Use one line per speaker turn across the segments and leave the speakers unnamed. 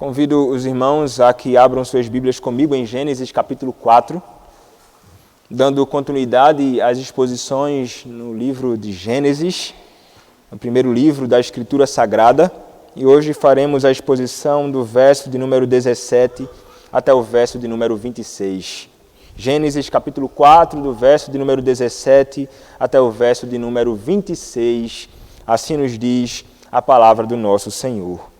Convido os irmãos a que abram suas Bíblias comigo em Gênesis capítulo 4, dando continuidade às exposições no livro de Gênesis, o primeiro livro da Escritura Sagrada, e hoje faremos a exposição do verso de número 17 até o verso de número 26. Gênesis capítulo 4, do verso de número 17 até o verso de número 26, assim nos diz a palavra do nosso Senhor.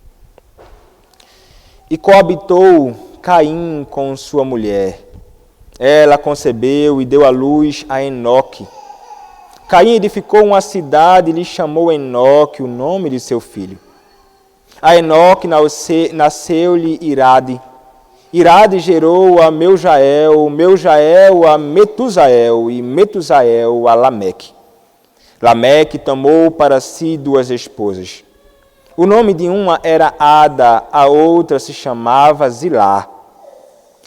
E coabitou Caim com sua mulher. Ela concebeu e deu à luz a Enoque. Caim edificou uma cidade e lhe chamou Enoque, o nome de seu filho. A Enoque nasceu-lhe Irade. Irade gerou a Meujael, Meujael a Metusael e Metusael a Lameque. Lameque tomou para si duas esposas. O nome de uma era Ada, a outra se chamava Zilá.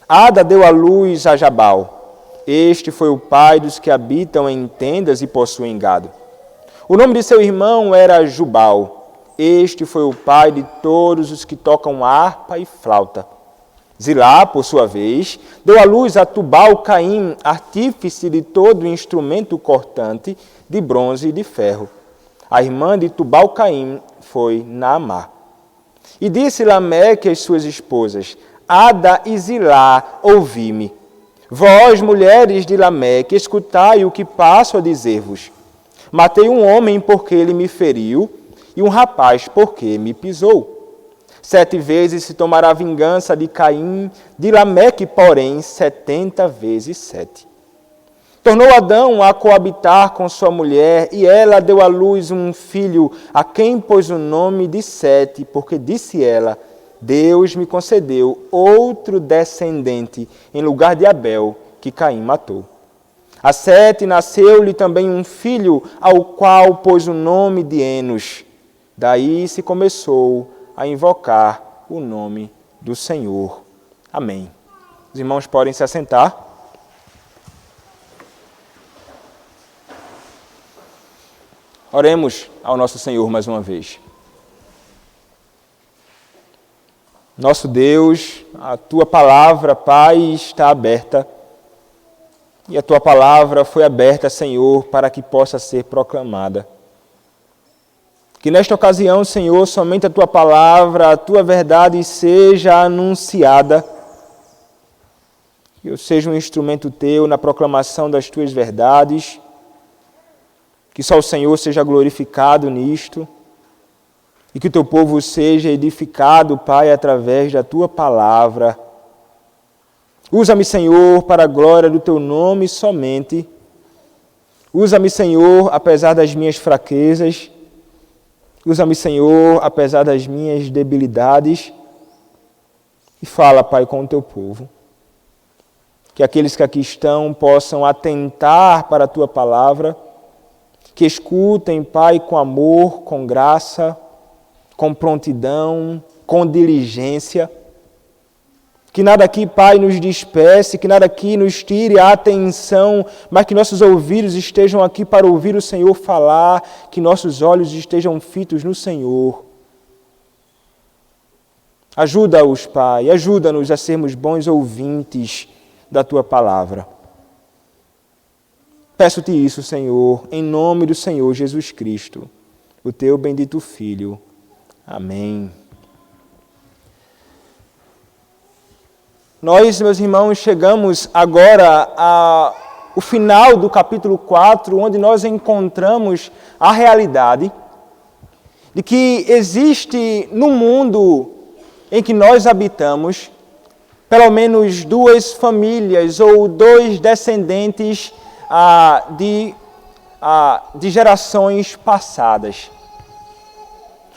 Ada deu à luz a Jabal. Este foi o pai dos que habitam em tendas e possuem gado. O nome de seu irmão era Jubal. Este foi o pai de todos os que tocam harpa e flauta. Zilá, por sua vez, deu à luz a Tubal-Caim, artífice de todo instrumento cortante de bronze e de ferro. A irmã de Tubal-Caim foi Naamá. E disse Lameque às suas esposas: Ada e Zilá, ouvi-me. Vós, mulheres de Lameque, escutai o que passo a dizer-vos. Matei um homem porque ele me feriu, e um rapaz porque me pisou. 7 vezes se tomará vingança de Caim, de Lameque, porém, 70 vezes 7. Tornou Adão a coabitar com sua mulher, e ela deu à luz um filho, a quem pôs o nome de Sete, porque disse ela: Deus me concedeu outro descendente, em lugar de Abel, que Caim matou. A Sete nasceu-lhe também um filho, ao qual pôs o nome de Enos. Daí se começou a invocar o nome do Senhor. Amém. Os irmãos podem se assentar. Oremos ao nosso Senhor mais uma vez. Nosso Deus, a Tua palavra, Pai, está aberta. E a Tua palavra foi aberta, Senhor, para que possa ser proclamada. Que nesta ocasião, Senhor, somente a Tua palavra, a Tua verdade seja anunciada. Que eu seja um instrumento Teu na proclamação das Tuas verdades. Que só o Senhor seja glorificado nisto e que o Teu povo seja edificado, Pai, através da Tua palavra. Usa-me, Senhor, para a glória do Teu nome somente. Usa-me, Senhor, apesar das minhas fraquezas. Usa-me, Senhor, apesar das minhas debilidades. E fala, Pai, com o Teu povo. Que aqueles que aqui estão possam atentar para a Tua palavra, que escutem, Pai, com amor, com graça, com prontidão, com diligência. Que nada aqui, Pai, nos disperse, que nada aqui nos tire a atenção, mas que nossos ouvidos estejam aqui para ouvir o Senhor falar, que nossos olhos estejam fitos no Senhor. Ajuda-os, Pai, ajuda-nos a sermos bons ouvintes da Tua palavra. Peço-te isso, Senhor, em nome do Senhor Jesus Cristo, o Teu bendito Filho. Amém. Nós, meus irmãos, chegamos agora ao final do capítulo 4, onde nós encontramos a realidade de que existe no mundo em que nós habitamos pelo menos 2 famílias ou 2 descendentes de gerações passadas.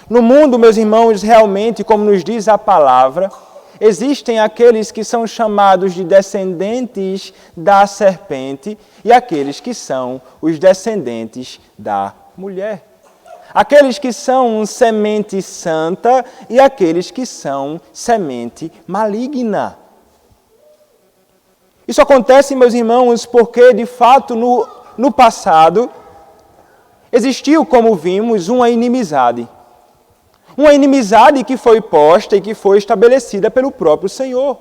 No mundo, meus irmãos, realmente, como nos diz a palavra, existem aqueles que são chamados de descendentes da serpente e aqueles que são os descendentes da mulher. Aqueles que são semente santa e aqueles que são semente maligna. Isso acontece, meus irmãos, porque, de fato, no passado, existiu, como vimos, uma inimizade. Uma inimizade que foi posta e que foi estabelecida pelo próprio Senhor.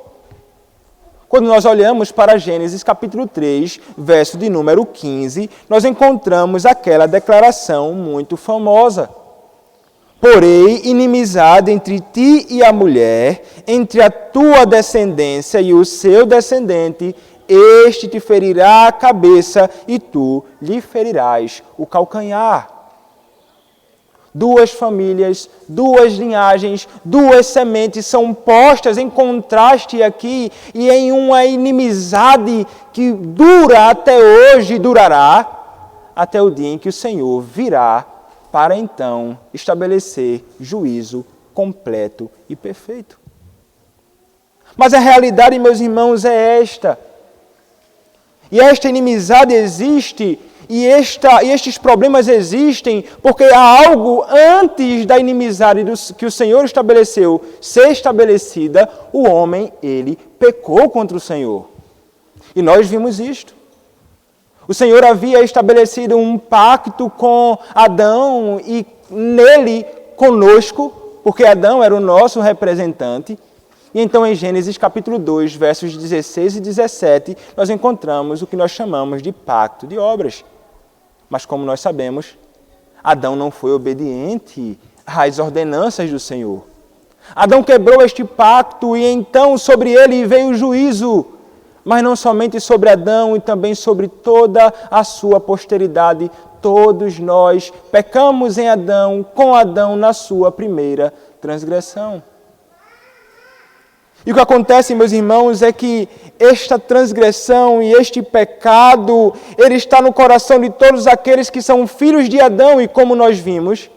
Quando nós olhamos para Gênesis capítulo 3, verso de número 15, nós encontramos aquela declaração muito famosa. Porém, inimizade entre ti e a mulher, entre a tua descendência e o seu descendente, este te ferirá a cabeça e tu lhe ferirás o calcanhar. Duas famílias, duas linhagens, duas sementes são postas em contraste aqui e em uma inimizade que dura até hoje, durará até o dia em que o Senhor virá para então estabelecer juízo completo e perfeito. Mas a realidade, meus irmãos, é esta. E esta inimizade existe, e estes problemas existem, porque há algo antes da inimizade que o Senhor estabeleceu ser estabelecida, o homem, ele pecou contra o Senhor. E nós vimos isto. O Senhor havia estabelecido um pacto com Adão e nele conosco, porque Adão era o nosso representante. E então em Gênesis capítulo 2, versos 16 e 17, nós encontramos o que nós chamamos de pacto de obras. Mas como nós sabemos, Adão não foi obediente às ordenanças do Senhor. Adão quebrou este pacto e então sobre ele veio o juízo. Mas não somente sobre Adão e também sobre toda a sua posteridade. Todos nós pecamos em Adão, com Adão na sua primeira transgressão. E o que acontece, meus irmãos, é que esta transgressão e este pecado, ele está no coração de todos aqueles que são filhos de Adão. E como nós vimos,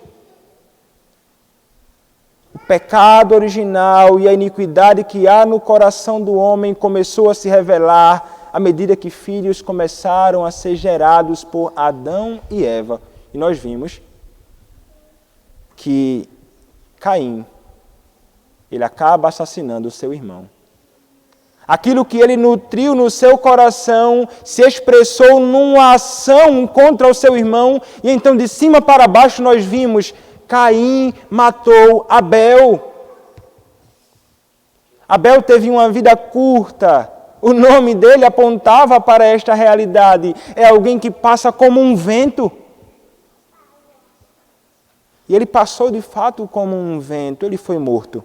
o pecado original e a iniquidade que há no coração do homem começou a se revelar à medida que filhos começaram a ser gerados por Adão e Eva. E nós vimos que Caim, ele acaba assassinando o seu irmão. Aquilo que ele nutriu no seu coração se expressou numa ação contra o seu irmão. E então de cima para baixo nós vimos Caim matou Abel. Abel teve uma vida curta. O nome dele apontava para esta realidade. É alguém que passa como um vento. E ele passou de fato como um vento. Ele foi morto.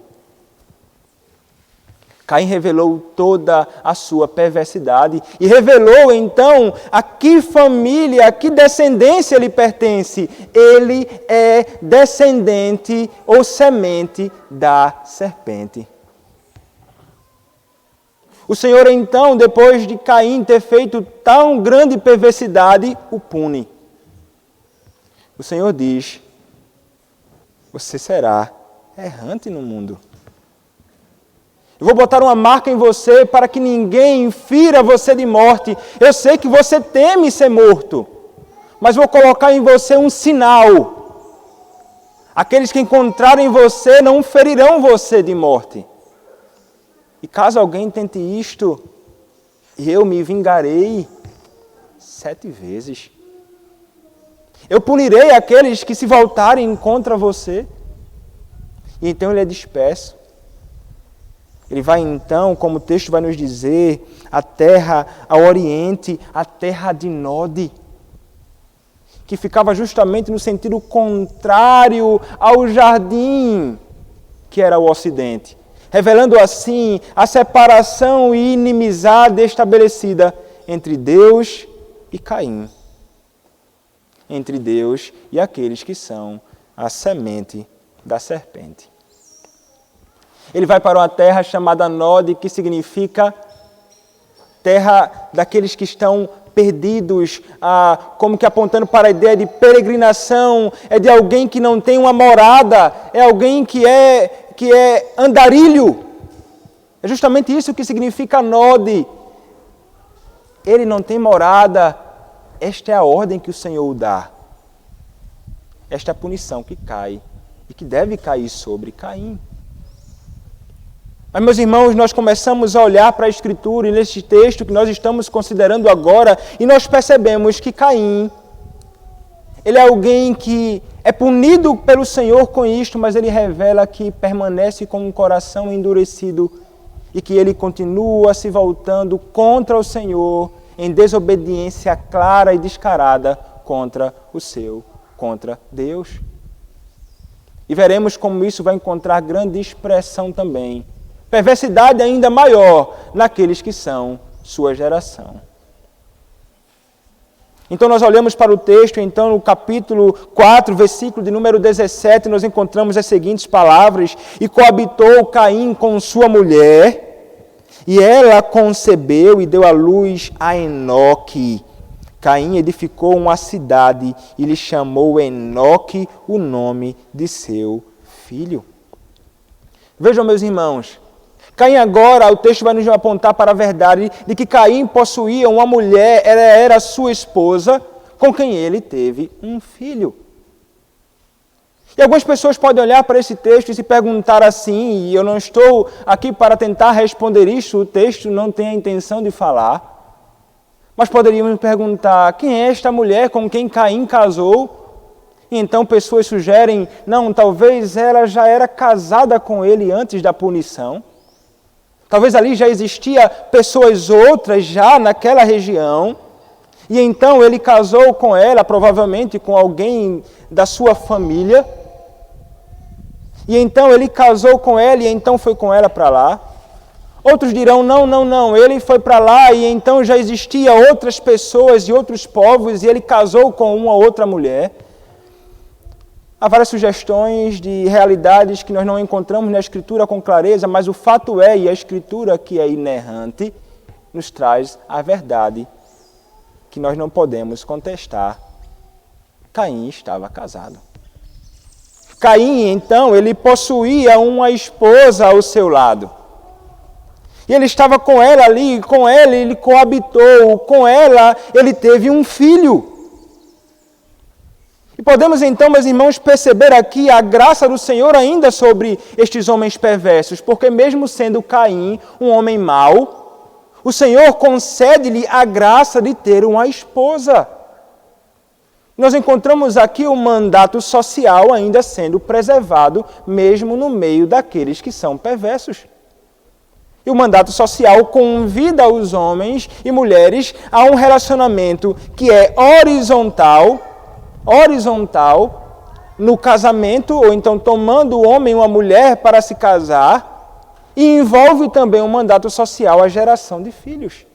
Caim revelou toda a sua perversidade e revelou então a que família, a que descendência ele pertence. Ele é descendente ou semente da serpente. O Senhor então, depois de Caim ter feito tão grande perversidade, o pune. O Senhor diz: você será errante no mundo. Eu vou botar uma marca em você para que ninguém fira você de morte. Eu sei que você teme ser morto, mas vou colocar em você um sinal. Aqueles que encontrarem você não ferirão você de morte. E caso alguém tente isto, eu me vingarei 7 vezes. Eu punirei aqueles que se voltarem contra você. E então ele é disperso. Ele vai então, como o texto vai nos dizer, a terra ao oriente, a terra de Nod, que ficava justamente no sentido contrário ao jardim, que era o ocidente, revelando assim a separação e inimizade estabelecida entre Deus e Caim, entre Deus e aqueles que são a semente da serpente. Ele vai para uma terra chamada Nod, que significa terra daqueles que estão perdidos, como que apontando para a ideia de peregrinação, é de alguém que não tem uma morada, é alguém que é andarilho. É justamente isso que significa Nod. Ele não tem morada, esta é a ordem que o Senhor dá. Esta é a punição que cai e que deve cair sobre Caim. Mas, meus irmãos, nós começamos a olhar para a Escritura e nesse texto que nós estamos considerando agora, e nós percebemos que Caim, ele é alguém que é punido pelo Senhor com isto, mas ele revela que permanece com um coração endurecido e que ele continua se voltando contra o Senhor em desobediência clara e descarada contra Deus. E veremos como isso vai encontrar grande expressão também. Perversidade ainda maior naqueles que são sua geração. Então nós olhamos para o texto, então no capítulo 4, versículo de número 17, nós encontramos as seguintes palavras: e coabitou Caim com sua mulher, e ela concebeu e deu à luz a Enoque. Caim edificou uma cidade e lhe chamou Enoque o nome de seu filho. Vejam, meus irmãos, Caim agora, o texto vai nos apontar para a verdade de que Caim possuía uma mulher, ela era sua esposa, com quem ele teve um filho. E algumas pessoas podem olhar para esse texto e se perguntar assim, e eu não estou aqui para tentar responder isso, o texto não tem a intenção de falar, mas poderíamos perguntar, quem é esta mulher com quem Caim casou? E então pessoas sugerem, não, talvez ela já era casada com ele antes da punição. Talvez ali já existia pessoas outras já naquela região, e então ele casou com ela, provavelmente com alguém da sua família, e então ele casou com ela e então foi com ela para lá. Outros dirão, não, ele foi para lá e então já existia outras pessoas e outros povos e ele casou com uma outra mulher. Há várias sugestões de realidades que nós não encontramos na Escritura com clareza, mas o fato é, e a Escritura que é inerrante, nos traz a verdade que nós não podemos contestar. Caim estava casado. Caim, então, ele possuía uma esposa ao seu lado. E ele estava com ela ali, com ela ele coabitou, com ela ele teve um filho. E podemos então, meus irmãos, perceber aqui a graça do Senhor ainda sobre estes homens perversos, porque mesmo sendo Caim um homem mau, o Senhor concede-lhe a graça de ter uma esposa. Nós encontramos aqui o mandato social ainda sendo preservado, mesmo no meio daqueles que são perversos. E o mandato social convida os homens e mulheres a um relacionamento que é horizontal no casamento, ou então tomando o homem e uma mulher para se casar, e envolve também o mandato social a geração de filhos.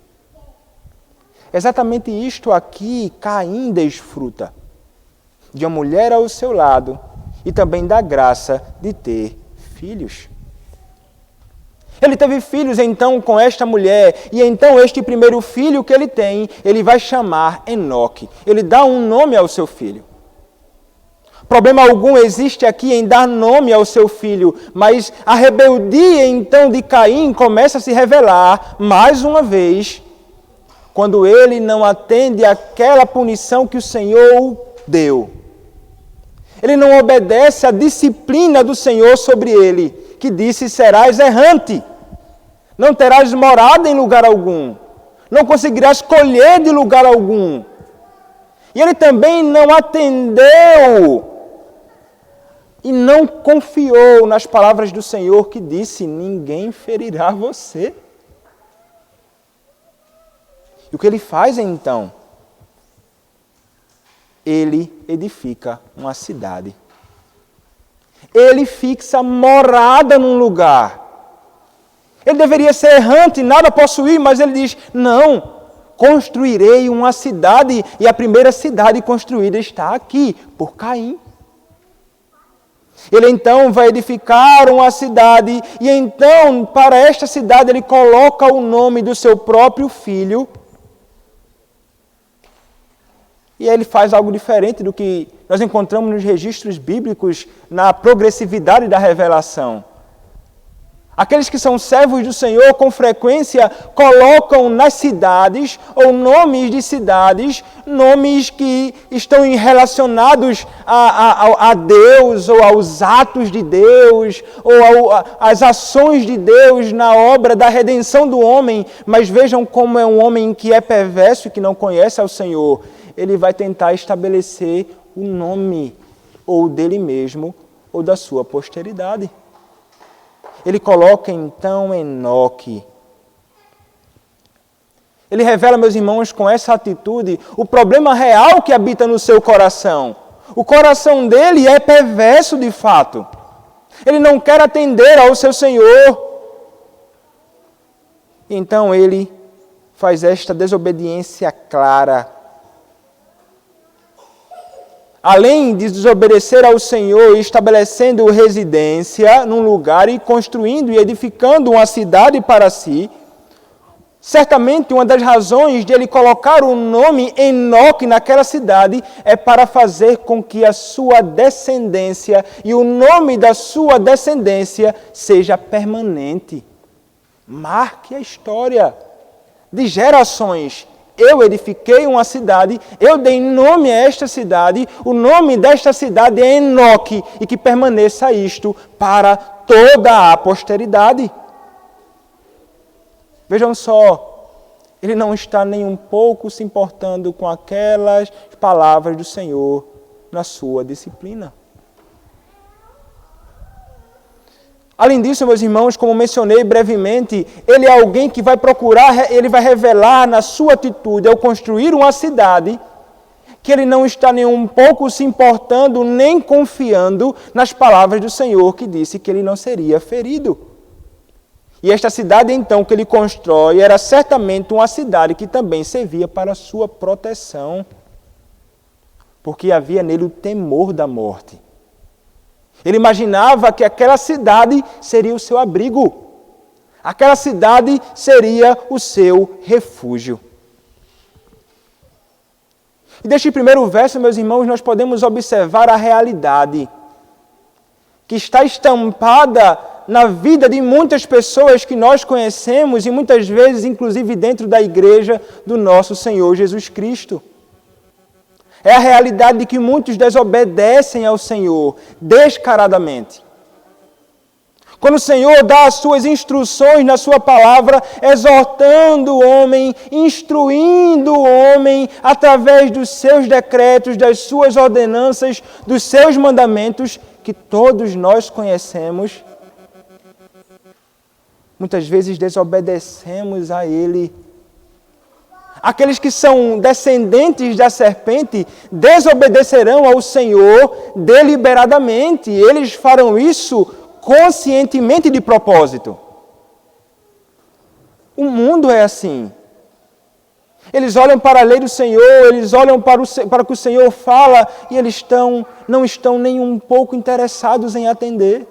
Exatamente isto aqui Caim desfruta, de uma mulher ao seu lado e também da graça de ter filhos. Ele teve filhos então com esta mulher, e então este primeiro filho que ele tem, ele vai chamar Enoque. Ele dá um nome ao seu filho. Problema algum existe aqui em dar nome ao seu filho, mas a rebeldia então de Caim começa a se revelar mais uma vez, quando ele não atende àquela punição que o Senhor deu. Ele não obedece à disciplina do Senhor sobre ele, que disse, serás errante, não terás morada em lugar algum, não conseguirás colher de lugar algum. E ele também não atendeu e não confiou nas palavras do Senhor que disse, ninguém ferirá você. E o que ele faz então? Ele edifica uma cidade. Ele fixa morada num lugar. Ele deveria ser errante, nada possuir, mas ele diz, não, construirei uma cidade, e a primeira cidade construída está aqui, por Caim. Ele então vai edificar uma cidade, e então para esta cidade ele coloca o nome do seu próprio filho. E aí ele faz algo diferente do que nós encontramos nos registros bíblicos, na progressividade da revelação. Aqueles que são servos do Senhor, com frequência, colocam nas cidades, ou nomes de cidades, nomes que estão relacionados a Deus, ou aos atos de Deus, ou às ações de Deus na obra da redenção do homem. Mas vejam como é um homem que é perverso e que não conhece ao Senhor. Ele vai tentar estabelecer o nome, ou dele mesmo, ou da sua posteridade. Ele coloca então Enoque. Ele revela, meus irmãos, com essa atitude, o problema real que habita no seu coração. O coração dele é perverso de fato. Ele não quer atender ao seu Senhor. Então ele faz esta desobediência clara. Além de desobedecer ao Senhor, estabelecendo residência num lugar e construindo e edificando uma cidade para si, certamente uma das razões de ele colocar o nome Enoque naquela cidade é para fazer com que a sua descendência e o nome da sua descendência seja permanente. Marque a história de gerações. Eu edifiquei uma cidade, eu dei nome a esta cidade, o nome desta cidade é Enoque, e que permaneça isto para toda a posteridade. Vejam só, ele não está nem um pouco se importando com aquelas palavras do Senhor na sua disciplina. Além disso, meus irmãos, como mencionei brevemente, ele é alguém que vai procurar, ele vai revelar na sua atitude, ao construir uma cidade, que ele não está nem um pouco se importando, nem confiando nas palavras do Senhor, que disse que ele não seria ferido. E esta cidade, então, que ele constrói, era certamente uma cidade que também servia para a sua proteção, porque havia nele o temor da morte. Ele imaginava que aquela cidade seria o seu abrigo. Aquela cidade seria o seu refúgio. E deste primeiro verso, meus irmãos, nós podemos observar a realidade que está estampada na vida de muitas pessoas que nós conhecemos e muitas vezes, inclusive dentro da igreja do nosso Senhor Jesus Cristo. É a realidade de que muitos desobedecem ao Senhor descaradamente. Quando o Senhor dá as suas instruções na sua palavra, exortando o homem, instruindo o homem através dos seus decretos, das suas ordenanças, dos seus mandamentos, que todos nós conhecemos, muitas vezes desobedecemos a Ele. Aqueles que são descendentes da serpente desobedecerão ao Senhor deliberadamente. Eles farão isso conscientemente de propósito. O mundo é assim. Eles olham para a lei do Senhor, eles olham para o que o Senhor fala e eles não estão nem um pouco interessados em atender.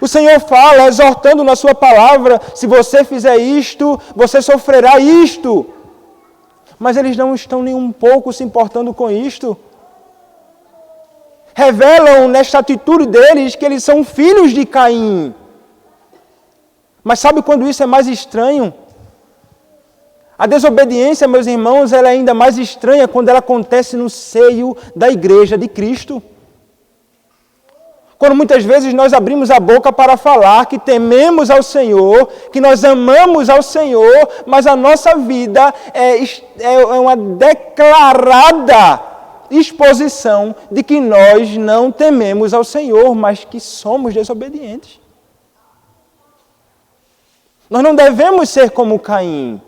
O Senhor fala, exortando na sua palavra, se você fizer isto, você sofrerá isto. Mas eles não estão nem um pouco se importando com isto. Revelam nesta atitude deles que eles são filhos de Caim. Mas sabe quando isso é mais estranho? A desobediência, meus irmãos, ela é ainda mais estranha quando ela acontece no seio da igreja de Cristo. Quando muitas vezes nós abrimos a boca para falar que tememos ao Senhor, que nós amamos ao Senhor, mas a nossa vida é uma declarada exposição de que nós não tememos ao Senhor, mas que somos desobedientes. Nós não devemos ser como Caim.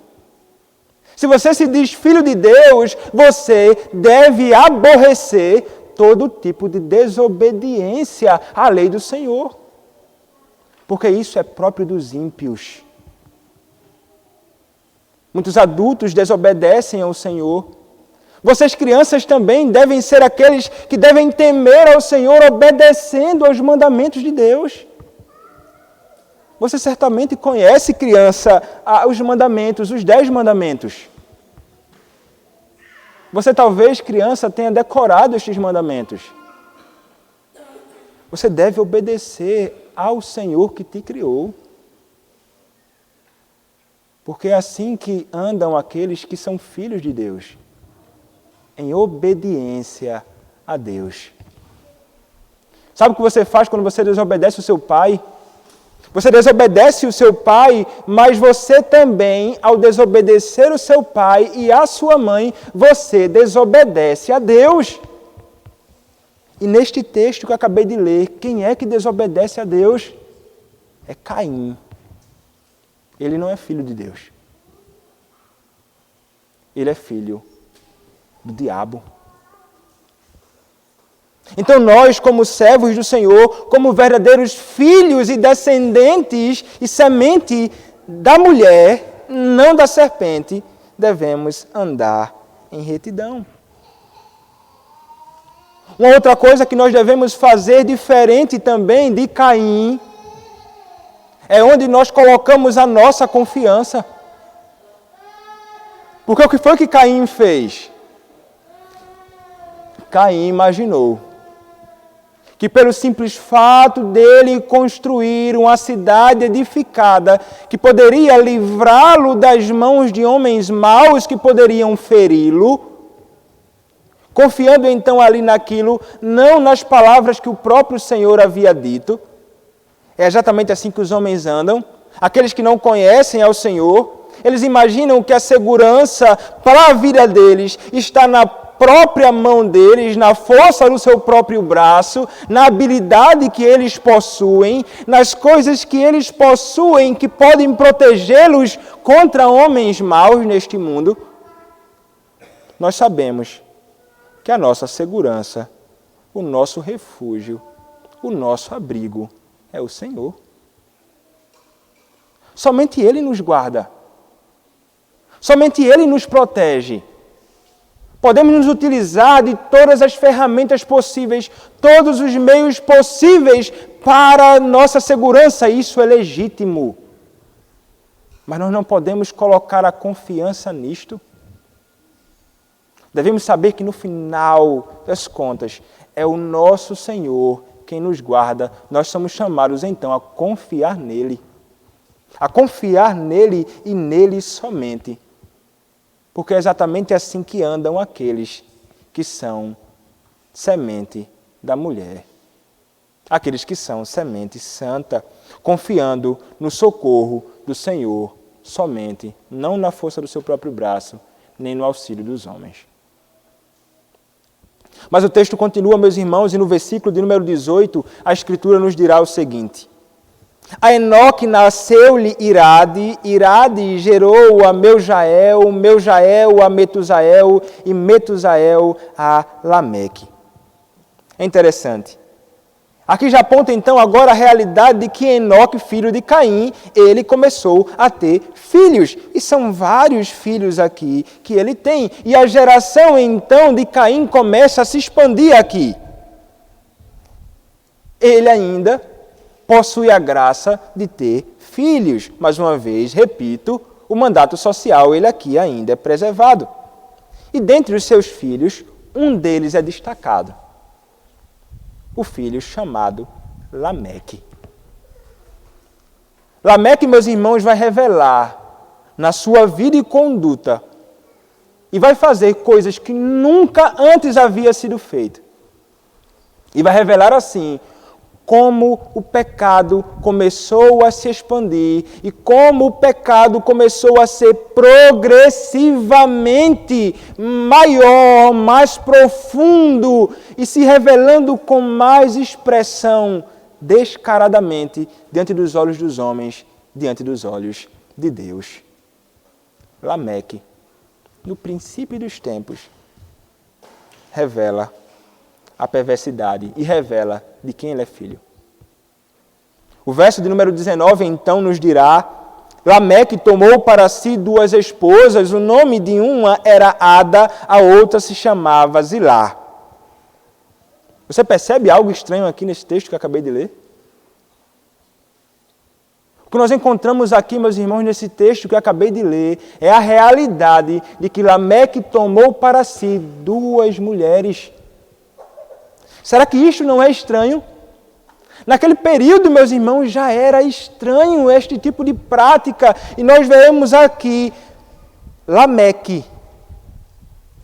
Se você se diz filho de Deus, você deve aborrecer todo tipo de desobediência à lei do Senhor. Porque isso é próprio dos ímpios. Muitos adultos desobedecem ao Senhor. Vocês, crianças, também devem ser aqueles que devem temer ao Senhor, obedecendo aos mandamentos de Deus. Você certamente conhece, criança, os mandamentos, os 10 mandamentos. Você talvez, criança, tenha decorado estes mandamentos. Você deve obedecer ao Senhor que te criou. Porque é assim que andam aqueles que são filhos de Deus, em obediência a Deus. Sabe o que você faz quando você desobedece o seu pai? Você desobedece o seu pai, mas você também, ao desobedecer o seu pai e a sua mãe, você desobedece a Deus. E neste texto que eu acabei de ler, quem é que desobedece a Deus? É Caim. Ele não é filho de Deus. Ele é filho do diabo. Então nós, como servos do Senhor, como verdadeiros filhos e descendentes e semente da mulher, não da serpente, devemos andar em retidão. Uma outra coisa que nós devemos fazer diferente também de Caim é onde nós colocamos a nossa confiança. Porque o que foi que Caim fez? Caim imaginou que pelo simples fato dele construir uma cidade edificada que poderia livrá-lo das mãos de homens maus que poderiam feri-lo, confiando então ali naquilo, não nas palavras que o próprio Senhor havia dito. É exatamente assim que os homens andam. Aqueles que não conhecem ao Senhor, eles imaginam que a segurança para a vida deles está na própria mão deles, na força do seu próprio braço, na habilidade que eles possuem, nas coisas que eles possuem que podem protegê-los contra homens maus neste mundo. Nós sabemos que a nossa segurança, o nosso refúgio, o nosso abrigo é o Senhor. Somente Ele nos guarda. Somente Ele nos protege. Podemos nos utilizar de todas as ferramentas possíveis, todos os meios possíveis para a nossa segurança. Isso é legítimo. Mas nós não podemos colocar a confiança nisto. Devemos saber que no final das contas é o nosso Senhor quem nos guarda. Nós somos chamados então a confiar nele. A confiar nele e nele somente. Porque é exatamente assim que andam aqueles que são semente da mulher. Aqueles que são semente santa, confiando no socorro do Senhor somente, não na força do seu próprio braço, nem no auxílio dos homens. Mas o texto continua, meus irmãos, e no versículo de número 18, a Escritura nos dirá o seguinte: a Enoque nasceu-lhe Irade, Irade gerou a Meujael, Meujael a Metusael e Metusael a Lameque. É interessante. Aqui já aponta então agora a realidade de que Enoque, filho de Caim, ele começou a ter filhos. E são vários filhos aqui que ele tem. E a geração então de Caim começa a se expandir aqui. Ele ainda possui a graça de ter filhos. Mais uma vez, repito, o mandato social, ele aqui ainda é preservado. E dentre os seus filhos, um deles é destacado. O filho chamado Lameque. Lameque, meus irmãos, vai revelar na sua vida e conduta e vai fazer coisas que nunca antes havia sido feito. E vai revelar assim como o pecado começou a se expandir e como o pecado começou a ser progressivamente maior, mais profundo e se revelando com mais expressão descaradamente diante dos olhos dos homens, diante dos olhos de Deus. Lameque, no princípio dos tempos, revela a perversidade e revela de quem ele é filho. O verso de número 19, então, nos dirá: Lameque tomou para si 2 esposas, o nome de uma era Ada, a outra se chamava Zilá. Você percebe algo estranho aqui nesse texto que eu acabei de ler? O que nós encontramos aqui, meus irmãos, nesse texto que eu acabei de ler, é a realidade de que Lameque tomou para si 2 mulheres. Será que isto não é estranho? Naquele período, meus irmãos, já era estranho este tipo de prática. E nós vemos aqui Lameque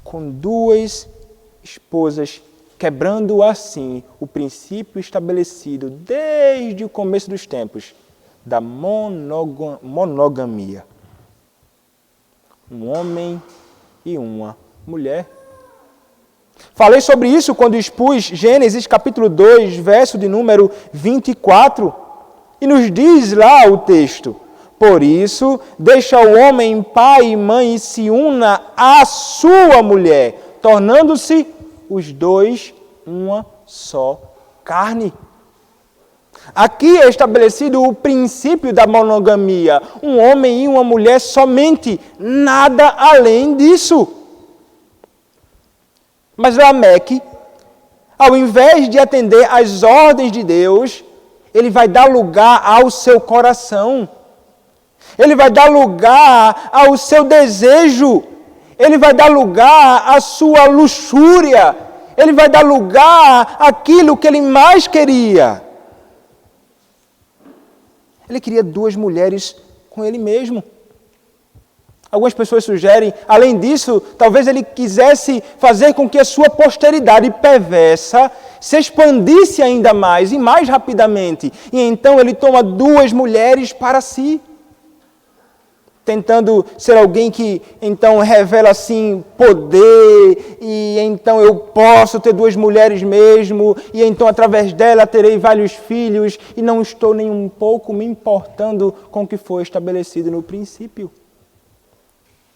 com 2 esposas, quebrando assim o princípio estabelecido desde o começo dos tempos da monogamia. Um homem e uma mulher. Falei sobre isso quando expus Gênesis capítulo 2, verso de número 24. E nos diz lá o texto: por isso, deixa o homem pai e mãe e se una à sua mulher, tornando-se os dois uma só carne. Aqui é estabelecido o princípio da monogamia. Um homem e uma mulher somente, nada além disso. Mas Lameque, ao invés de atender às ordens de Deus, ele vai dar lugar ao seu coração. Ele vai dar lugar ao seu desejo. Ele vai dar lugar à sua luxúria. Ele vai dar lugar àquilo que ele mais queria. Ele queria 2 mulheres com ele mesmo. Algumas pessoas sugerem, além disso, talvez ele quisesse fazer com que a sua posteridade perversa se expandisse ainda mais e mais rapidamente. E então ele toma 2 mulheres para si. Tentando ser alguém que então revela assim poder, e então eu posso ter 2 mulheres mesmo, e então através dela terei vários filhos, e não estou nem um pouco me importando com o que foi estabelecido no princípio.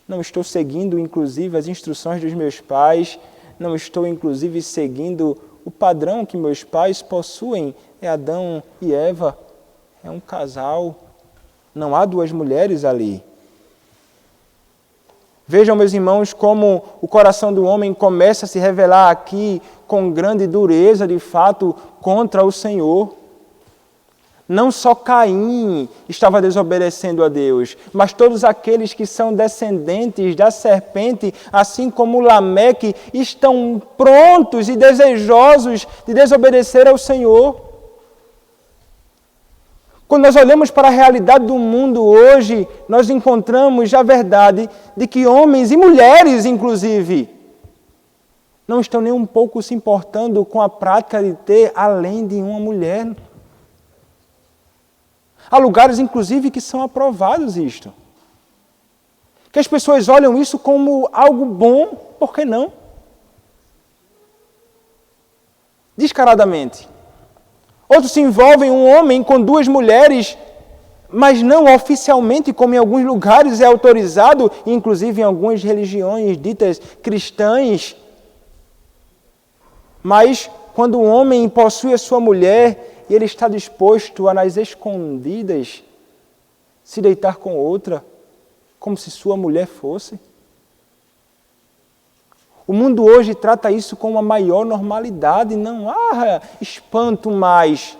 Não estou seguindo inclusive as instruções dos meus pais, não estou inclusive seguindo o padrão que meus pais possuem, é Adão e Eva, é um casal, não há 2 mulheres ali. Vejam, meus irmãos, como o coração do homem começa a se revelar aqui com grande dureza, de fato, contra o Senhor. Não só Caim estava desobedecendo a Deus, mas todos aqueles que são descendentes da serpente, assim como Lameque, estão prontos e desejosos de desobedecer ao Senhor. Quando nós olhamos para a realidade do mundo hoje, nós encontramos a verdade de que homens e mulheres, inclusive, não estão nem um pouco se importando com a prática de ter além de uma mulher. Há lugares, inclusive, que são aprovados isto. Que as pessoas olham isso como algo bom, por que não? Descaradamente. Outros se envolvem um homem com 2 mulheres, mas não oficialmente, como em alguns lugares é autorizado, inclusive em algumas religiões ditas cristãs. Mas quando um homem possui a sua mulher e ele está disposto a, nas escondidas, se deitar com outra, como se sua mulher fosse. O mundo hoje trata isso com uma maior normalidade, não há espanto mais.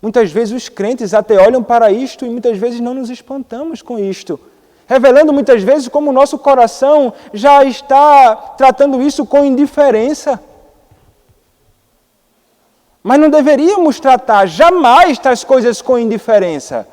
Muitas vezes os crentes até olham para isto e muitas vezes não nos espantamos com isto, revelando muitas vezes como o nosso coração já está tratando isso com indiferença. Mas não deveríamos tratar jamais tais coisas com indiferença.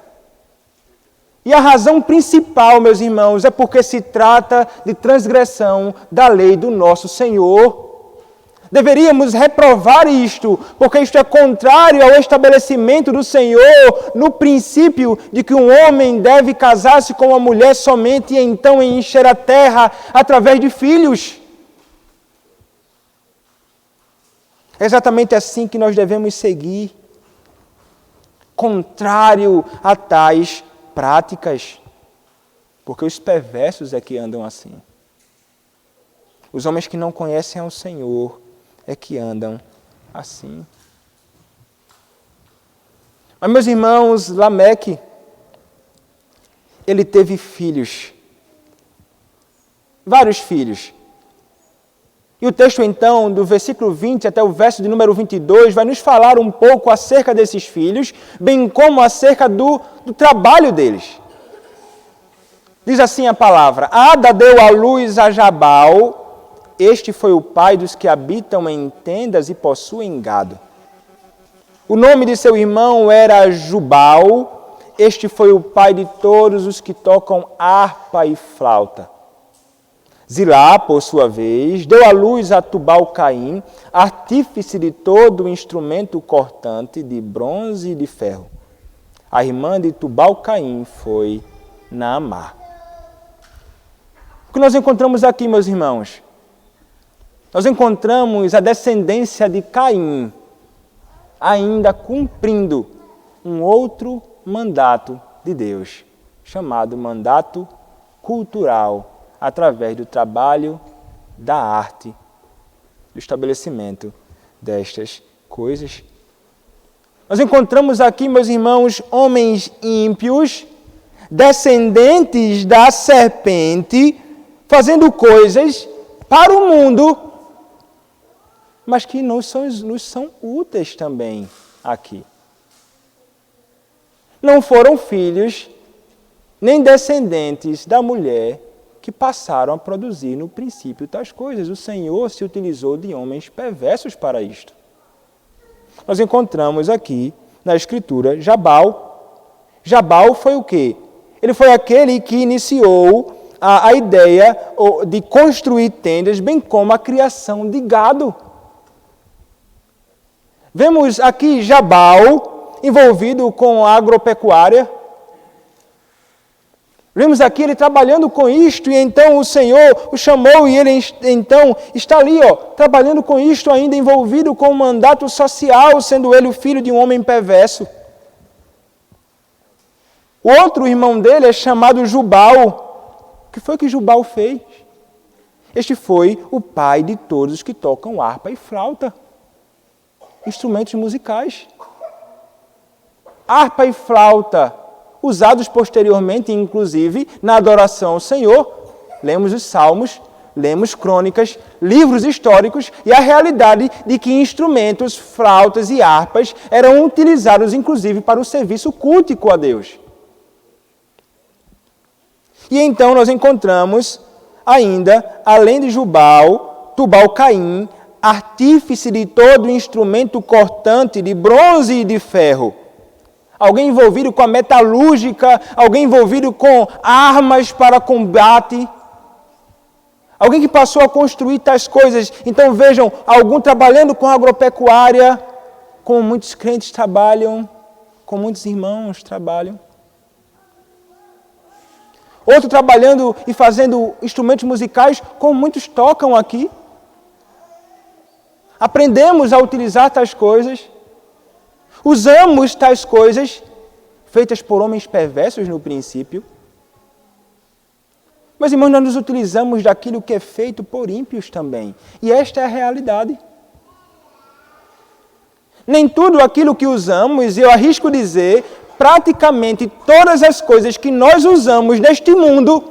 E a razão principal, meus irmãos, é porque se trata de transgressão da lei do nosso Senhor. Deveríamos reprovar isto, porque isto é contrário ao estabelecimento do Senhor no princípio de que um homem deve casar-se com uma mulher somente e então encher a terra através de filhos. É exatamente assim que nós devemos seguir, contrário a tais práticas, porque os perversos é que andam assim. Os homens que não conhecem ao Senhor é que andam assim. Mas, meus irmãos, Lameque, ele teve filhos, vários filhos. E o texto, então, do versículo 20 até o verso de número 22, vai nos falar um pouco acerca desses filhos, bem como acerca do trabalho deles. Diz assim a palavra: Ada deu à luz a Jabal, este foi o pai dos que habitam em tendas e possuem gado. O nome de seu irmão era Jubal, este foi o pai de todos os que tocam harpa e flauta. Zilá, por sua vez, deu à luz a Tubal-Caim, artífice de todo o instrumento cortante de bronze e de ferro. A irmã de Tubal-Caim foi Naamá. O que nós encontramos aqui, meus irmãos? nós encontramos a descendência de Caim ainda cumprindo um outro mandato de Deus, chamado mandato cultural, através do trabalho, da arte, do estabelecimento destas coisas. Nós encontramos aqui, meus irmãos, homens ímpios, descendentes da serpente, fazendo coisas para o mundo, mas que nos são úteis também aqui. Não foram filhos nem descendentes da mulher que passaram a produzir no princípio tais coisas. O Senhor se utilizou de homens perversos para isto. Nós encontramos aqui na Escritura Jabal. Jabal foi o quê? Ele foi aquele que iniciou a ideia de construir tendas, bem como a criação de gado. Vemos aqui Jabal envolvido com a agropecuária. Vemos aqui ele trabalhando com isto, e então o Senhor o chamou, e ele então está ali, trabalhando com isto, ainda envolvido com um mandato social, sendo ele o filho de um homem perverso. O outro irmão dele é chamado Jubal. O que foi que Jubal fez? Este foi o pai de todos os que tocam harpa e flauta, instrumentos musicais. Harpa e flauta, usados posteriormente, inclusive, na adoração ao Senhor. Lemos os Salmos, lemos crônicas, livros históricos, e a realidade de que instrumentos, flautas e harpas eram utilizados, inclusive, para o serviço cultico a Deus. E então nós encontramos ainda, além de Jubal, Tubal-Caim, artífice de todo instrumento cortante de bronze e de ferro. Alguém envolvido com a metalúrgica, alguém envolvido com armas para combate. Alguém que passou a construir tais coisas. Então vejam, algum trabalhando com agropecuária, como muitos crentes trabalham, como muitos irmãos trabalham. Outro trabalhando e fazendo instrumentos musicais, como muitos tocam aqui. Aprendemos a utilizar tais coisas. Usamos tais coisas, feitas por homens perversos no princípio. Mas, irmãos, nós nos utilizamos daquilo que é feito por ímpios também. E esta é a realidade. Nem tudo aquilo que usamos, eu arrisco dizer, praticamente todas as coisas que nós usamos neste mundo,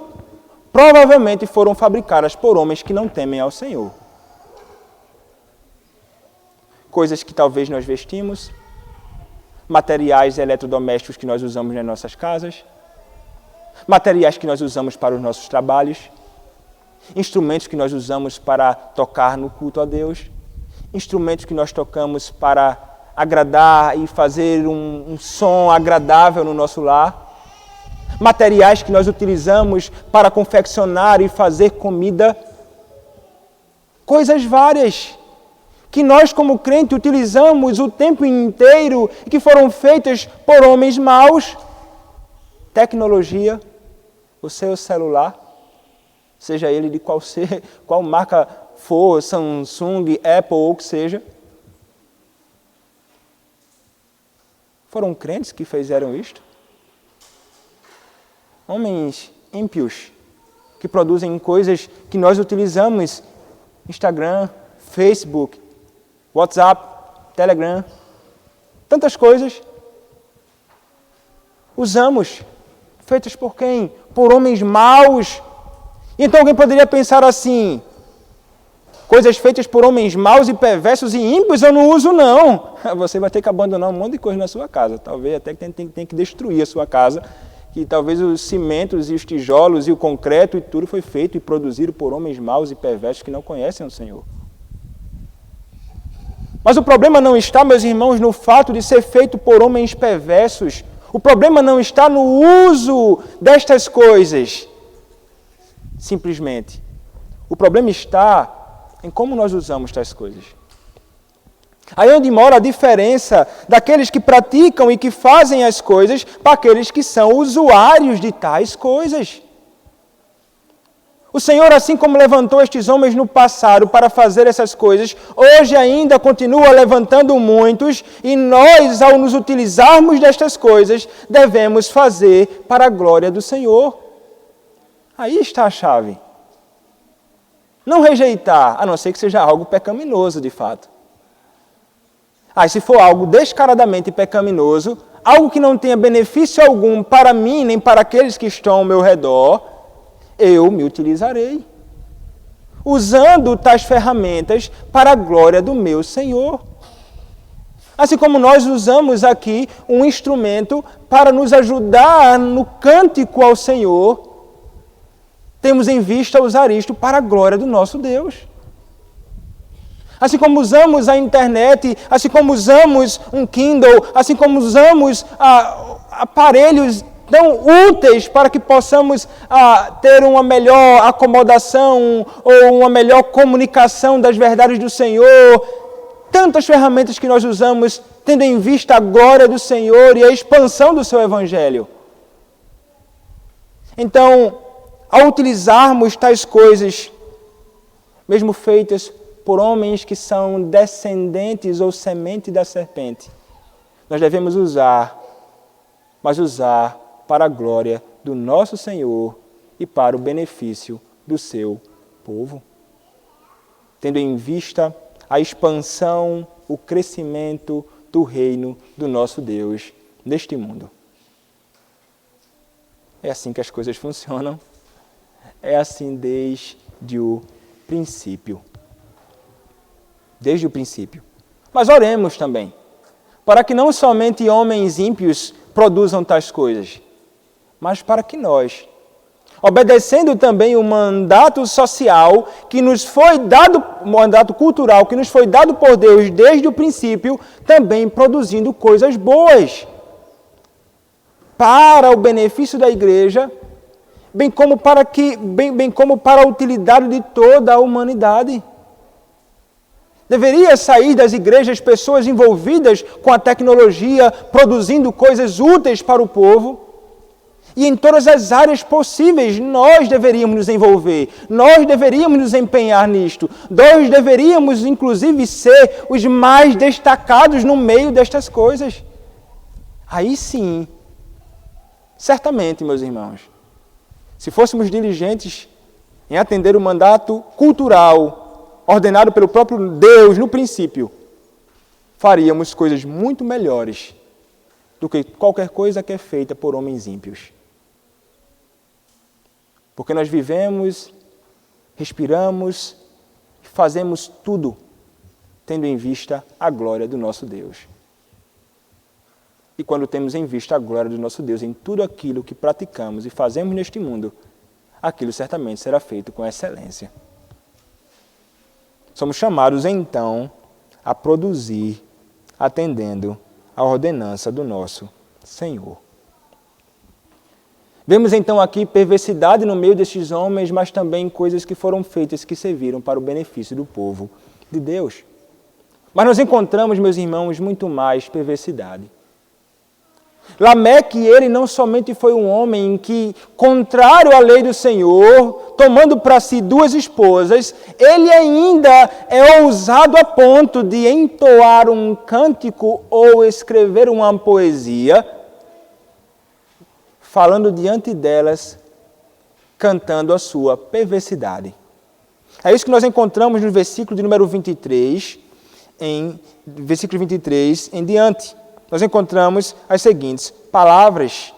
provavelmente foram fabricadas por homens que não temem ao Senhor. Coisas que talvez nós vestimos, materiais eletrodomésticos que nós usamos nas nossas casas, materiais que nós usamos para os nossos trabalhos, instrumentos que nós usamos para tocar no culto a Deus, instrumentos que nós tocamos para agradar e fazer um som agradável no nosso lar, materiais que nós utilizamos para confeccionar e fazer comida, coisas várias que nós como crente utilizamos o tempo inteiro e que foram feitas por homens maus. Tecnologia, o seu celular, seja ele de qual marca for, Samsung, Apple ou o que seja. Foram crentes que fizeram isto? Homens ímpios que produzem coisas que nós utilizamos, Instagram, Facebook, WhatsApp, Telegram, tantas coisas. Usamos, feitas por quem? Por homens maus. Então alguém poderia pensar assim, coisas feitas por homens maus e perversos e ímpios eu não uso não. Você vai ter que abandonar um monte de coisa na sua casa. Talvez até que tem que destruir a sua casa. Que talvez os cimentos e os tijolos e o concreto e tudo foi feito e produzido por homens maus e perversos que não conhecem o Senhor. Mas o problema não está, meus irmãos, no fato de ser feito por homens perversos. O problema não está no uso destas coisas, simplesmente. O problema está em como nós usamos tais coisas. Aí onde mora a diferença daqueles que praticam e que fazem as coisas para aqueles que são usuários de tais coisas. O Senhor, assim como levantou estes homens no passado para fazer essas coisas, hoje ainda continua levantando muitos, e nós, ao nos utilizarmos destas coisas, devemos fazer para a glória do Senhor. Aí está a chave. Não rejeitar, a não ser que seja algo pecaminoso de fato. Se for algo descaradamente pecaminoso, algo que não tenha benefício algum para mim, nem para aqueles que estão ao meu redor, eu me utilizarei, usando tais ferramentas para a glória do meu Senhor. Assim como nós usamos aqui um instrumento para nos ajudar no cântico ao Senhor, temos em vista usar isto para a glória do nosso Deus. Assim como usamos a internet, assim como usamos um Kindle, assim como usamos aparelhos tão úteis para que possamos ter uma melhor acomodação ou uma melhor comunicação das verdades do Senhor. Tantas ferramentas que nós usamos tendo em vista a glória do Senhor e a expansão do seu Evangelho. Então, ao utilizarmos tais coisas, mesmo feitas por homens que são descendentes ou semente da serpente, nós devemos usar para a glória do nosso Senhor e para o benefício do seu povo, tendo em vista a expansão, o crescimento do reino do nosso Deus neste mundo. É assim que as coisas funcionam, é assim desde o princípio. Desde o princípio. Mas oremos também, para que não somente homens ímpios produzam tais coisas, mas para que nós, obedecendo também o mandato social que nos foi dado, o mandato cultural que nos foi dado por Deus desde o princípio, também produzindo coisas boas para o benefício da igreja, bem como para a utilidade de toda a humanidade. Deveria sair das igrejas pessoas envolvidas com a tecnologia, produzindo coisas úteis para o povo. E em todas as áreas possíveis, nós deveríamos nos envolver, nós deveríamos nos empenhar nisto, nós deveríamos, inclusive, ser os mais destacados no meio destas coisas. Aí sim, certamente, meus irmãos, se fôssemos diligentes em atender o mandato cultural ordenado pelo próprio Deus no princípio, faríamos coisas muito melhores do que qualquer coisa que é feita por homens ímpios. Porque nós vivemos, respiramos, fazemos tudo tendo em vista a glória do nosso Deus. E quando temos em vista a glória do nosso Deus em tudo aquilo que praticamos e fazemos neste mundo, aquilo certamente será feito com excelência. Somos chamados, então, a produzir, atendendo à ordenança do nosso Senhor. Vemos, então, aqui perversidade no meio destes homens, mas também coisas que foram feitas que serviram para o benefício do povo de Deus. Mas nós encontramos, meus irmãos, muito mais perversidade. Lameque, ele não somente foi um homem que, contrário à lei do Senhor, tomando para si 2 esposas, ele ainda é ousado a ponto de entoar um cântico ou escrever uma poesia, falando diante delas, cantando a sua perversidade. É isso que nós encontramos no versículo de número 23, versículo 23 em diante. Nós encontramos as seguintes palavras.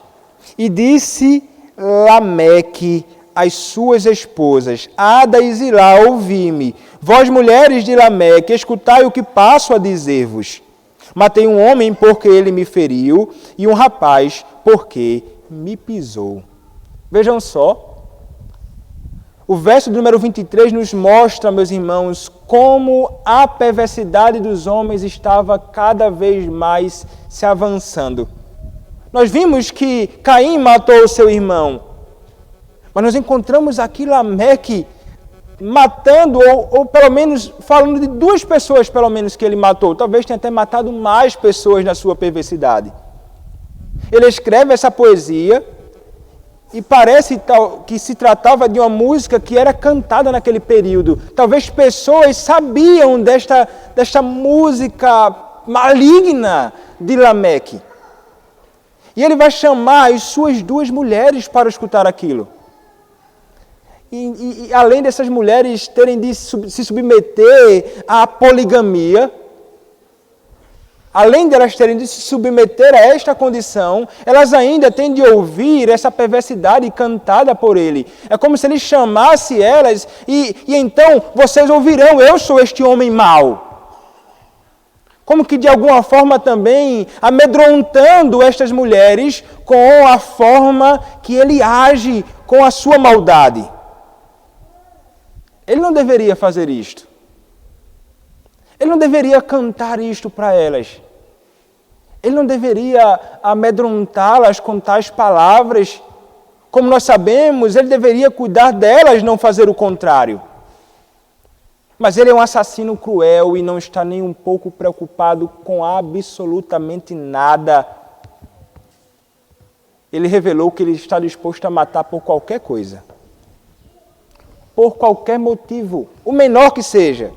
E disse Lameque às suas esposas, Ada e Zilá, ouvi-me. Vós, mulheres de Lameque, escutai o que passo a dizer-vos. Matei um homem porque ele me feriu, e um rapaz porque me pisou. Vejam só, o verso do número 23 nos mostra, meus irmãos, como a perversidade dos homens estava cada vez mais se avançando. Nós vimos que Caim matou o seu irmão, mas nós encontramos aqui Lameque matando, ou pelo menos falando de 2 pessoas, pelo menos, que ele matou. Talvez tenha até matado mais pessoas na sua perversidade. Ele escreve essa poesia E parece que se tratava de uma música que era cantada naquele período. Talvez pessoas sabiam desta música maligna de Lameque. E ele vai chamar as suas 2 mulheres para escutar aquilo. E além dessas mulheres terem de se submeter à poligamia, além de elas terem de se submeter a esta condição, elas ainda têm de ouvir essa perversidade cantada por ele. É como se ele chamasse elas e então vocês ouvirão, eu sou este homem mau. Como que de alguma forma também amedrontando estas mulheres com a forma que ele age com a sua maldade. Ele não deveria fazer isto. Ele não deveria cantar isto para elas. Ele não deveria amedrontá-las com tais palavras. Como nós sabemos, ele deveria cuidar delas, não fazer o contrário. Mas ele é um assassino cruel e não está nem um pouco preocupado com absolutamente nada. Ele revelou que ele está disposto a matar por qualquer coisa. Por qualquer motivo, o menor que seja.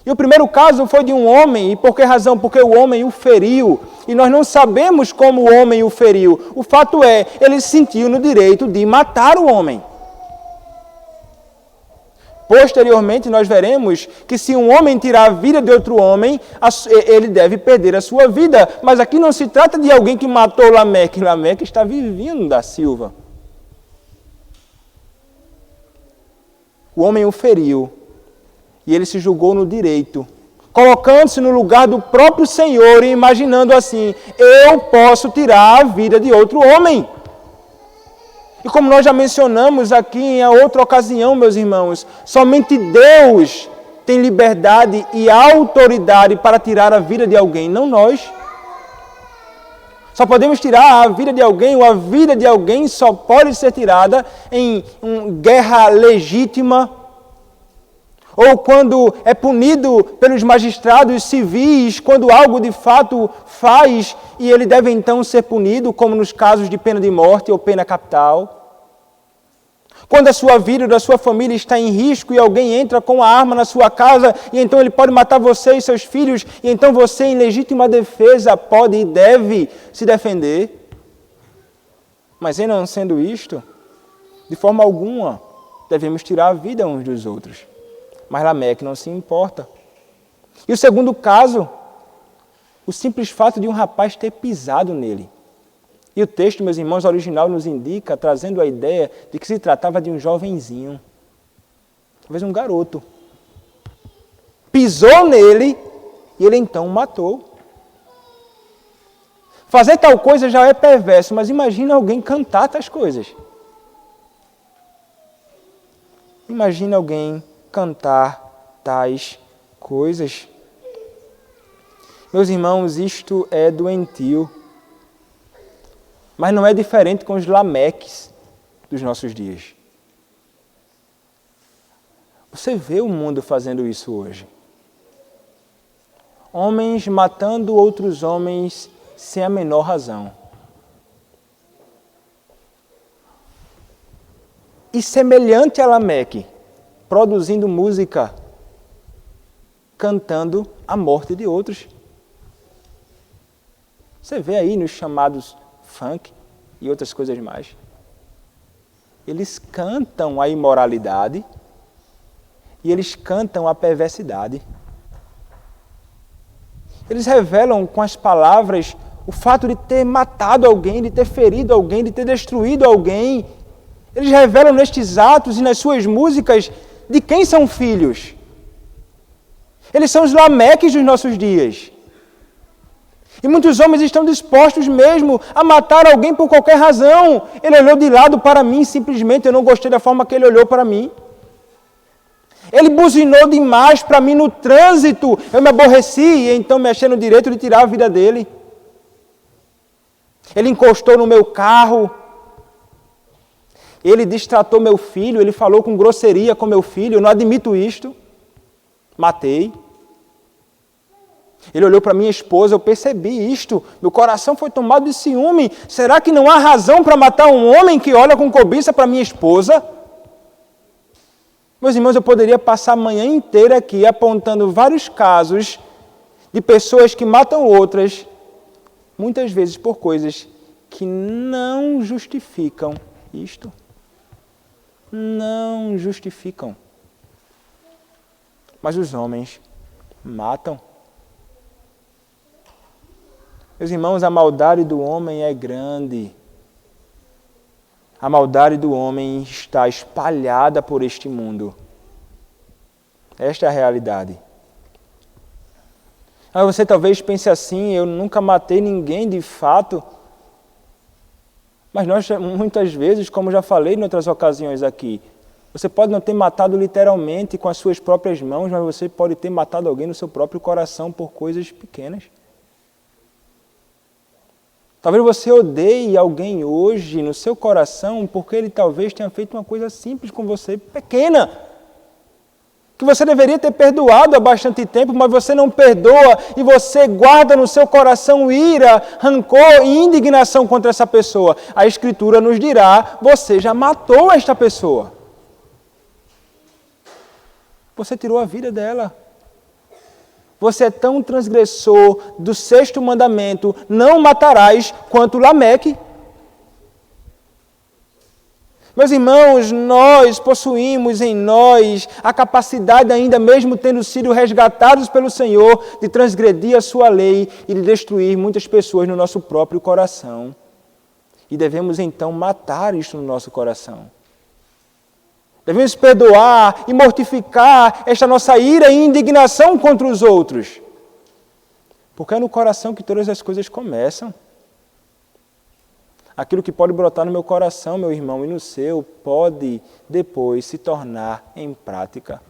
E o primeiro caso foi de um homem, e por que razão? Porque o homem o feriu, e nós não sabemos como o homem o feriu. O fato é, ele se sentiu no direito de matar o homem. Posteriormente, nós veremos que se um homem tirar a vida de outro homem, ele deve perder a sua vida. Mas aqui não se trata de alguém que matou Lameque. Lameque está vivinho da Silva. O homem o feriu e ele se julgou no direito, colocando-se no lugar do próprio Senhor e imaginando assim, eu posso tirar a vida de outro homem. E como nós já mencionamos aqui em outra ocasião, meus irmãos, somente Deus tem liberdade e autoridade para tirar a vida de alguém, não nós. Só podemos tirar a vida de alguém, ou a vida de alguém só pode ser tirada em guerra legítima, ou quando é punido pelos magistrados civis, quando algo de fato faz, e ele deve então ser punido, como nos casos de pena de morte ou pena capital. Quando a sua vida ou da sua família está em risco e alguém entra com a arma na sua casa e então ele pode matar você e seus filhos e então você, em legítima defesa, pode e deve se defender. Mas em não sendo isto, de forma alguma, devemos tirar a vida uns dos outros. Mas Lameque não se importa. E o segundo caso, o simples fato de um rapaz ter pisado nele. E o texto, meus irmãos, original nos indica, trazendo a ideia de que se tratava de um jovenzinho, talvez um garoto. Pisou nele e ele então o matou. Fazer tal coisa já é perverso, mas imagina alguém cantar tais coisas. Imagina alguém cantar tais coisas. Meus irmãos, isto é doentio. Mas não é diferente com os Lameques dos nossos dias. Você vê o mundo fazendo isso hoje. Homens matando outros homens sem a menor razão. E semelhante a Lameque, produzindo música, cantando a morte de outros. Você vê aí nos chamados funk e outras coisas mais. Eles cantam a imoralidade e eles cantam a perversidade. Eles revelam com as palavras o fato de ter matado alguém, de ter ferido alguém, de ter destruído alguém. Eles revelam nestes atos e nas suas músicas de quem são filhos. Eles são os Lameques dos nossos dias. E muitos homens estão dispostos mesmo a matar alguém por qualquer razão. Ele olhou de lado para mim, simplesmente eu não gostei da forma que ele olhou para mim. Ele buzinou demais para mim no trânsito, eu me aborreci e então me achei no direito de tirar a vida dele. Ele encostou no meu carro, ele destratou meu filho, ele falou com grosseria com meu filho, eu não admito isto. Matei. Ele olhou para minha esposa, eu percebi isto, meu coração foi tomado de ciúme. Será que não há razão para matar um homem que olha com cobiça para minha esposa? Meus irmãos, eu poderia passar a manhã inteira aqui apontando vários casos de pessoas que matam outras, muitas vezes por coisas que não justificam isto. Não justificam. Mas os homens matam. Meus irmãos, a maldade do homem é grande. A maldade do homem está espalhada por este mundo. Esta é a realidade. Você talvez pense assim, eu nunca matei ninguém de fato. Mas nós, muitas vezes, como já falei em outras ocasiões aqui, você pode não ter matado literalmente com as suas próprias mãos, mas você pode ter matado alguém no seu próprio coração por coisas pequenas. Talvez você odeie alguém hoje no seu coração porque ele talvez tenha feito uma coisa simples com você, pequena, que você deveria ter perdoado há bastante tempo, mas você não perdoa e você guarda no seu coração ira, rancor e indignação contra essa pessoa. A Escritura nos dirá, você já matou esta pessoa. Você tirou a vida dela. Você é tão transgressor do 6º mandamento, não matarás, quanto Lameque. Meus irmãos, nós possuímos em nós a capacidade, ainda mesmo tendo sido resgatados pelo Senhor, de transgredir a sua lei e de destruir muitas pessoas no nosso próprio coração. E devemos então matar isto no nosso coração. Devemos perdoar e mortificar esta nossa ira e indignação contra os outros. Porque é no coração que todas as coisas começam. Aquilo que pode brotar no meu coração, meu irmão, e no seu, pode depois se tornar em prática.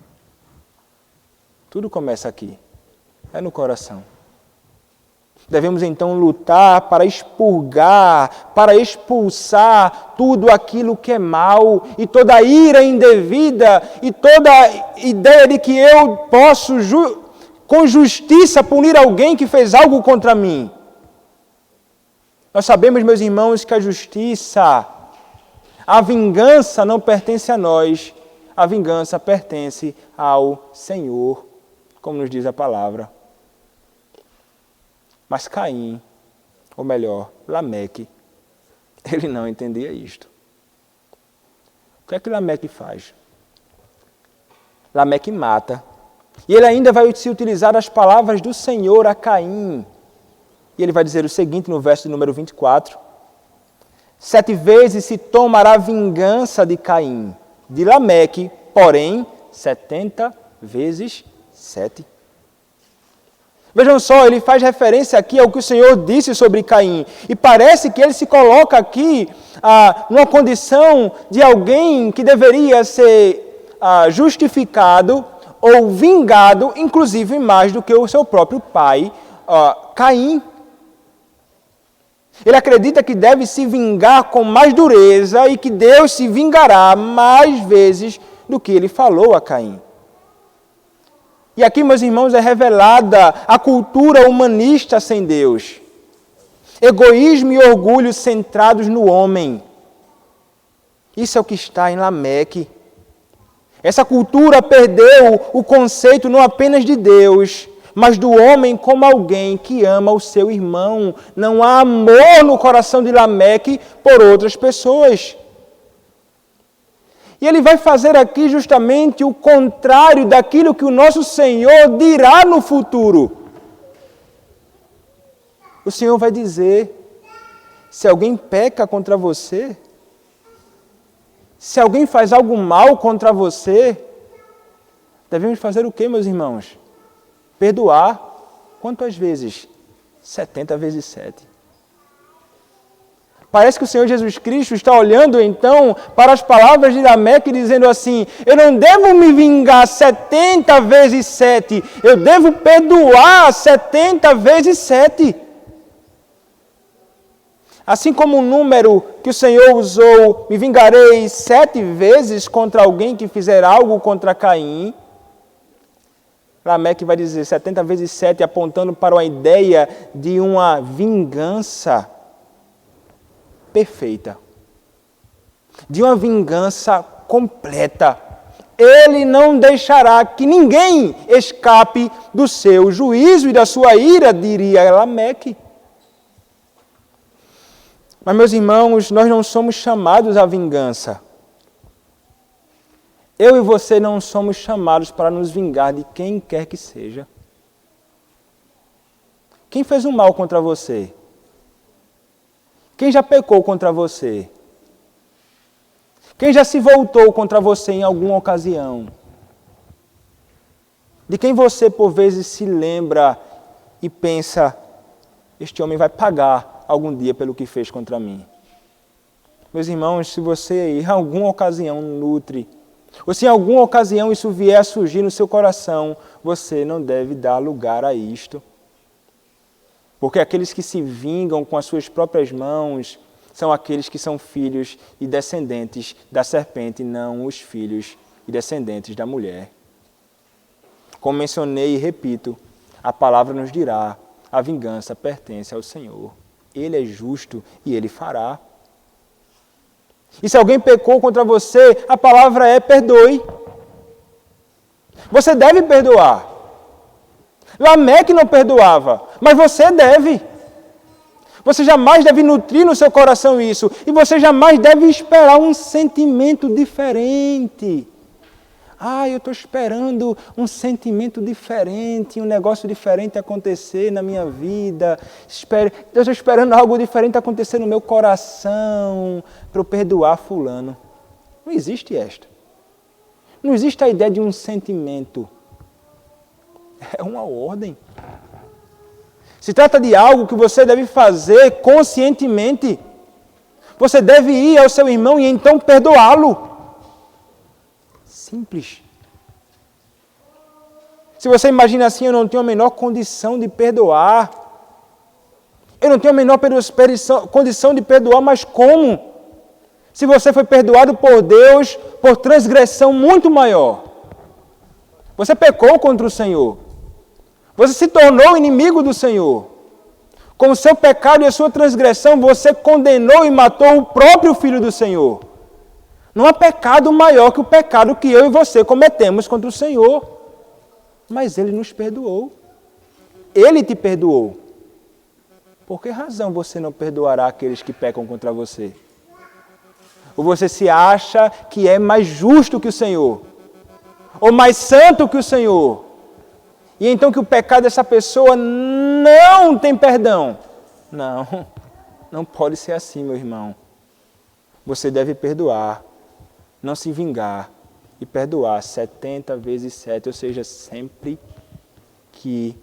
Tudo começa aqui. É no coração. Devemos então lutar para expurgar, para expulsar tudo aquilo que é mal e toda ira indevida e toda ideia de que eu posso com justiça punir alguém que fez algo contra mim. Nós sabemos, meus irmãos, que a justiça, a vingança não pertence a nós, a vingança pertence ao Senhor, como nos diz a palavra. Mas Caim, ou melhor, Lameque, ele não entendia isto. O que é que Lameque faz? Lameque mata. E ele ainda vai se utilizar das palavras do Senhor a Caim. E ele vai dizer o seguinte no verso número 24. 7 vezes se tomará vingança de Caim, de Lameque, porém 70 vezes 7. Vejam só, ele faz referência aqui ao que o Senhor disse sobre Caim. E parece que ele se coloca aqui numa condição de alguém que deveria ser justificado ou vingado, inclusive mais do que o seu próprio pai, Caim. Ele acredita que deve se vingar com mais dureza e que Deus se vingará mais vezes do que ele falou a Caim. E aqui, meus irmãos, é revelada a cultura humanista sem Deus. Egoísmo e orgulho centrados no homem. Isso é o que está em Lameque. Essa cultura perdeu o conceito não apenas de Deus, mas do homem como alguém que ama o seu irmão. Não há amor no coração de Lameque por outras pessoas. E ele vai fazer aqui justamente o contrário daquilo que o nosso Senhor dirá no futuro. O Senhor vai dizer, se alguém peca contra você, se alguém faz algo mal contra você, devemos fazer o quê, meus irmãos? Perdoar. Quantas vezes? 70 vezes 7. Parece que o Senhor Jesus Cristo está olhando então para as palavras de Lameque e dizendo assim, eu não devo me vingar 70 vezes 7, eu devo perdoar 70 vezes 7. Assim como o número que o Senhor usou, me vingarei 7 vezes contra alguém que fizer algo contra Caim, Lameque vai dizer 70 vezes 7, apontando para uma ideia de uma vingança perfeita. De uma vingança completa. Ele não deixará que ninguém escape do seu juízo e da sua ira, diria Lameque. Mas, meus irmãos, nós não somos chamados à vingança. Eu e você não somos chamados para nos vingar de quem quer que seja. Quem fez um mal contra você? Quem já pecou contra você? Quem já se voltou contra você em alguma ocasião? De quem você, por vezes, se lembra e pensa, este homem vai pagar algum dia pelo que fez contra mim? Meus irmãos, se você em alguma ocasião nutre, ou se em alguma ocasião isso vier a surgir no seu coração, você não deve dar lugar a isto. Porque aqueles que se vingam com as suas próprias mãos são aqueles que são filhos e descendentes da serpente, não os filhos e descendentes da mulher. Como mencionei e repito, a palavra nos dirá, a vingança pertence ao Senhor. Ele é justo e Ele fará. E se alguém pecou contra você, a palavra é perdoe. Você deve perdoar. Lameque não perdoava, mas você deve. Você jamais deve nutrir no seu coração isso. E você jamais deve esperar um sentimento diferente. Eu estou esperando um sentimento diferente, um negócio diferente acontecer na minha vida. Eu estou esperando algo diferente acontecer no meu coração para eu perdoar fulano. Não existe esta. Não existe a ideia de um sentimento. É uma ordem. Se trata de algo que você deve fazer conscientemente. Você deve ir ao seu irmão e então perdoá-lo. Simples. Se você imagina assim, eu não tenho a menor condição de perdoar. Eu não tenho a menor condição de perdoar, mas como? Se você foi perdoado por Deus por transgressão muito maior. Você pecou contra o Senhor. Você se tornou inimigo do Senhor. Com o seu pecado e a sua transgressão, você condenou e matou o próprio Filho do Senhor. Não há pecado maior que o pecado que eu e você cometemos contra o Senhor. Mas Ele nos perdoou. Ele te perdoou. Por que razão você não perdoará aqueles que pecam contra você? Ou você se acha que é mais justo que o Senhor? Ou mais santo que o Senhor? E então que o pecado dessa pessoa não tem perdão? Não pode ser assim, meu irmão. Você deve perdoar. Não se vingar e perdoar 70 vezes 7, ou seja, sempre que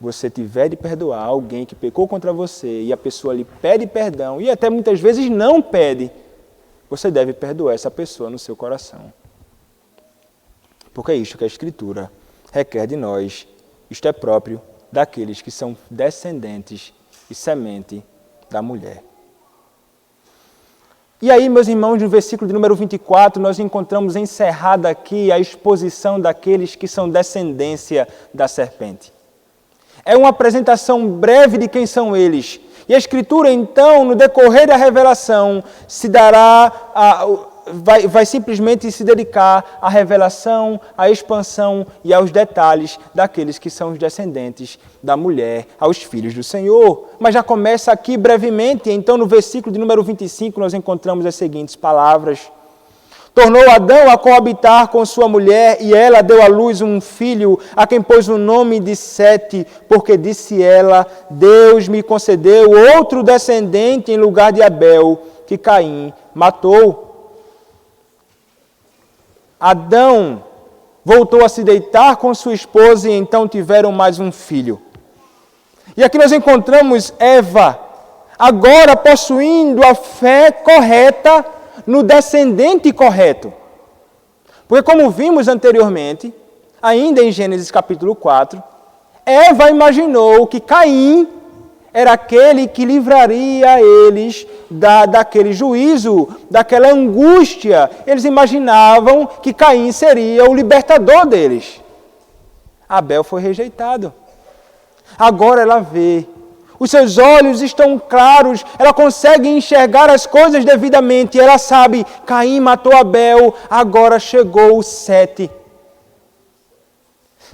você tiver de perdoar alguém que pecou contra você e a pessoa lhe pede perdão e até muitas vezes não pede, você deve perdoar essa pessoa no seu coração. Porque é isto que a Escritura requer de nós, isto é próprio daqueles que são descendentes e semente da mulher. E aí, meus irmãos, no versículo de número 24, nós encontramos encerrada aqui a exposição daqueles que são descendência da serpente. É uma apresentação breve de quem são eles. E a Escritura, então, no decorrer da revelação, vai simplesmente se dedicar à revelação, à expansão e aos detalhes daqueles que são os descendentes da mulher, aos filhos do Senhor. Mas já começa aqui brevemente, então no versículo de número 25 nós encontramos as seguintes palavras. Tornou Adão a coabitar com sua mulher e ela deu à luz um filho, a quem pôs o nome de Sete, porque disse ela, Deus me concedeu outro descendente em lugar de Abel, que Caim matou. Adão voltou a se deitar com sua esposa e então tiveram mais um filho. E aqui nós encontramos Eva, agora possuindo a fé correta no descendente correto. Porque como vimos anteriormente, ainda em Gênesis capítulo 4, Eva imaginou que Caim era aquele que livraria eles daquele juízo, daquela angústia. Eles imaginavam que Caim seria o libertador deles. Abel foi rejeitado. Agora ela vê. Os seus olhos estão claros, ela consegue enxergar as coisas devidamente. Ela sabe, Caim matou Abel, agora chegou o Sete.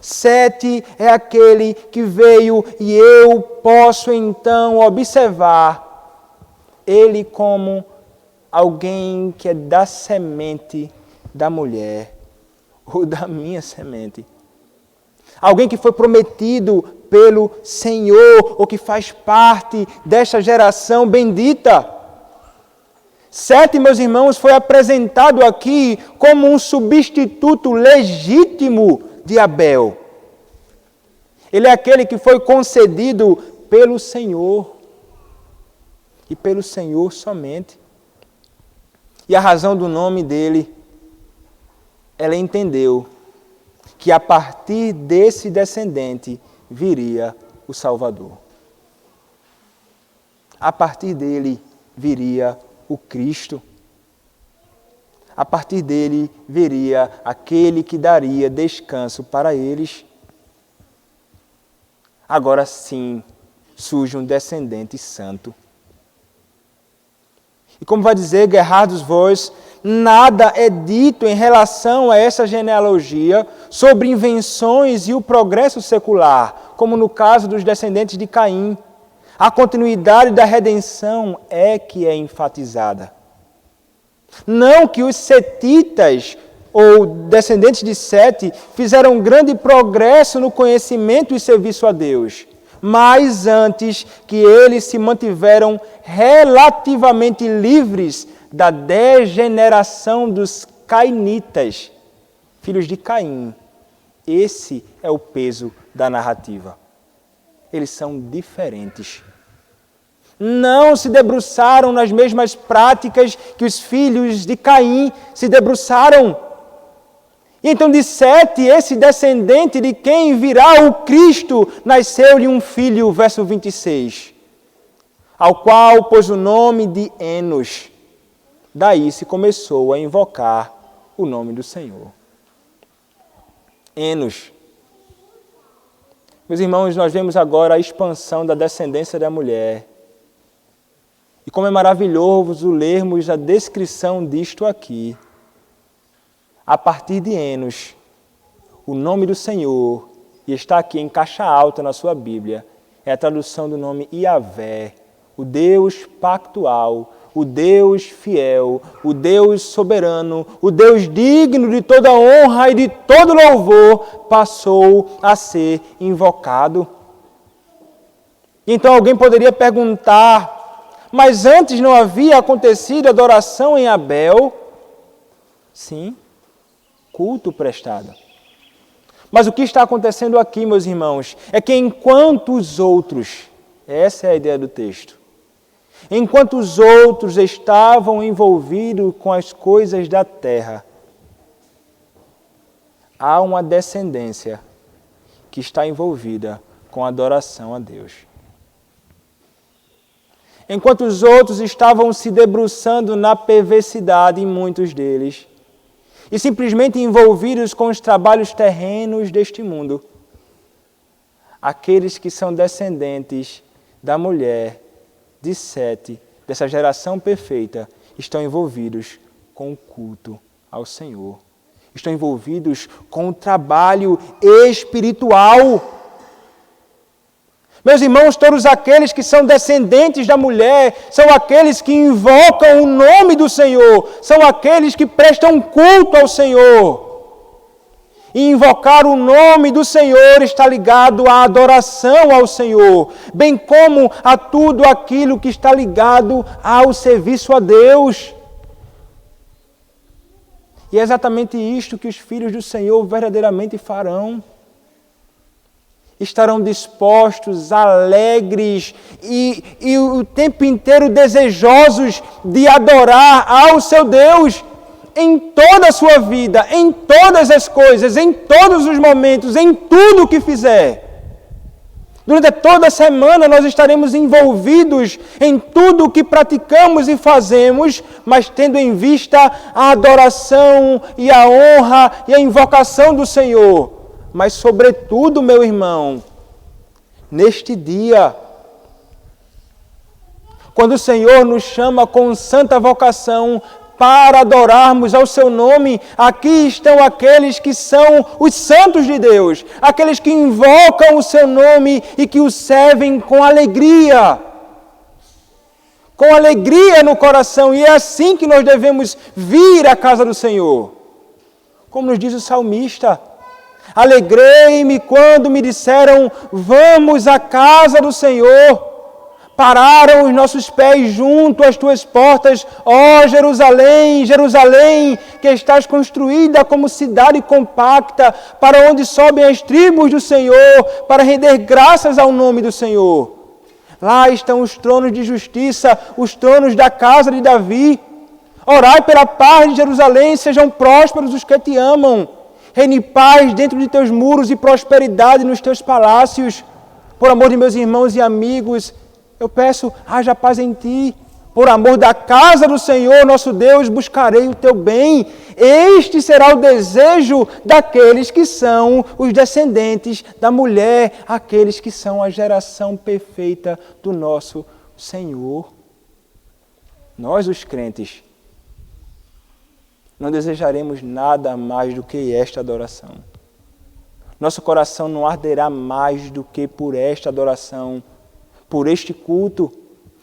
Sete é aquele que veio e eu posso então observar ele como alguém que é da semente da mulher, ou da minha semente. Alguém que foi prometido pelo Senhor, ou que faz parte desta geração bendita. Sete, meus irmãos, foi apresentado aqui como um substituto legítimo de Abel. Ele é aquele que foi concedido pelo Senhor. E pelo Senhor somente. E a razão do nome dele, ela entendeu que a partir desse descendente viria o Salvador. A partir dele viria o Cristo. A partir dele viria aquele que daria descanso para eles. Agora sim surge um descendente santo. E como vai dizer Gerhardus Voss, nada é dito em relação a essa genealogia sobre invenções e o progresso secular, como no caso dos descendentes de Caim. A continuidade da redenção é que é enfatizada. Não que os setitas, ou descendentes de Sete, fizeram grande progresso no conhecimento e serviço a Deus, mas antes que eles se mantiveram relativamente livres da degeneração dos cainitas, filhos de Caim. Esse é o peso da narrativa. Eles são diferentes. Não se debruçaram nas mesmas práticas que os filhos de Caim se debruçaram. E então de Sete, esse descendente de quem virá o Cristo, nasceu-lhe um filho, verso 26, ao qual pôs o nome de Enos. Daí se começou a invocar o nome do Senhor. Enos. Meus irmãos, nós vemos agora a expansão da descendência da mulher. E como é maravilhoso lermos a descrição disto aqui. A partir de Enos, o nome do Senhor, e está aqui em caixa alta na sua Bíblia, é a tradução do nome Iavé, o Deus pactual, o Deus fiel, o Deus soberano, o Deus digno de toda honra e de todo louvor, passou a ser invocado. Então alguém poderia perguntar, mas antes não havia acontecido adoração em Abel? Sim, culto prestado. Mas o que está acontecendo aqui, meus irmãos, é que enquanto os outros, essa é a ideia do texto, enquanto os outros estavam envolvidos com as coisas da terra, há uma descendência que está envolvida com a adoração a Deus. Enquanto os outros estavam se debruçando na perversidade, em muitos deles, e simplesmente envolvidos com os trabalhos terrenos deste mundo, aqueles que são descendentes da mulher de Sete, dessa geração perfeita, estão envolvidos com o culto ao Senhor. Estão envolvidos com o trabalho espiritual. Meus irmãos, todos aqueles que são descendentes da mulher, são aqueles que invocam o nome do Senhor, são aqueles que prestam culto ao Senhor. E invocar o nome do Senhor está ligado à adoração ao Senhor, bem como a tudo aquilo que está ligado ao serviço a Deus. E é exatamente isto que os filhos do Senhor verdadeiramente farão. Estarão dispostos, alegres e o tempo inteiro desejosos de adorar ao seu Deus em toda a sua vida, em todas as coisas, em todos os momentos, em tudo o que fizer. Durante toda a semana nós estaremos envolvidos em tudo o que praticamos e fazemos, mas tendo em vista a adoração e a honra e a invocação do Senhor. mas sobretudo, meu irmão, neste dia, quando o Senhor nos chama com santa vocação para adorarmos ao seu nome, aqui estão aqueles que são os santos de Deus, aqueles que invocam o seu nome e que o servem com alegria no coração, e é assim que nós devemos vir à casa do Senhor. Como nos diz o salmista: alegrei-me quando me disseram, vamos à casa do Senhor. Pararam os nossos pés junto às tuas portas, ó Jerusalém, Jerusalém, que estás construída como cidade compacta, para onde sobem as tribos do Senhor, para render graças ao nome do Senhor. Lá estão os tronos de justiça, os tronos da casa de Davi. Orai pela paz de Jerusalém, sejam prósperos os que te amam. Reine paz dentro de teus muros e prosperidade nos teus palácios. Por amor de meus irmãos e amigos, eu peço, haja paz em ti. Por amor da casa do Senhor, nosso Deus, buscarei o teu bem. Este será o desejo daqueles que são os descendentes da mulher, aqueles que são a geração perfeita do nosso Senhor. Nós, os crentes, não desejaremos nada mais do que esta adoração. Nosso coração não arderá mais do que por esta adoração, por este culto,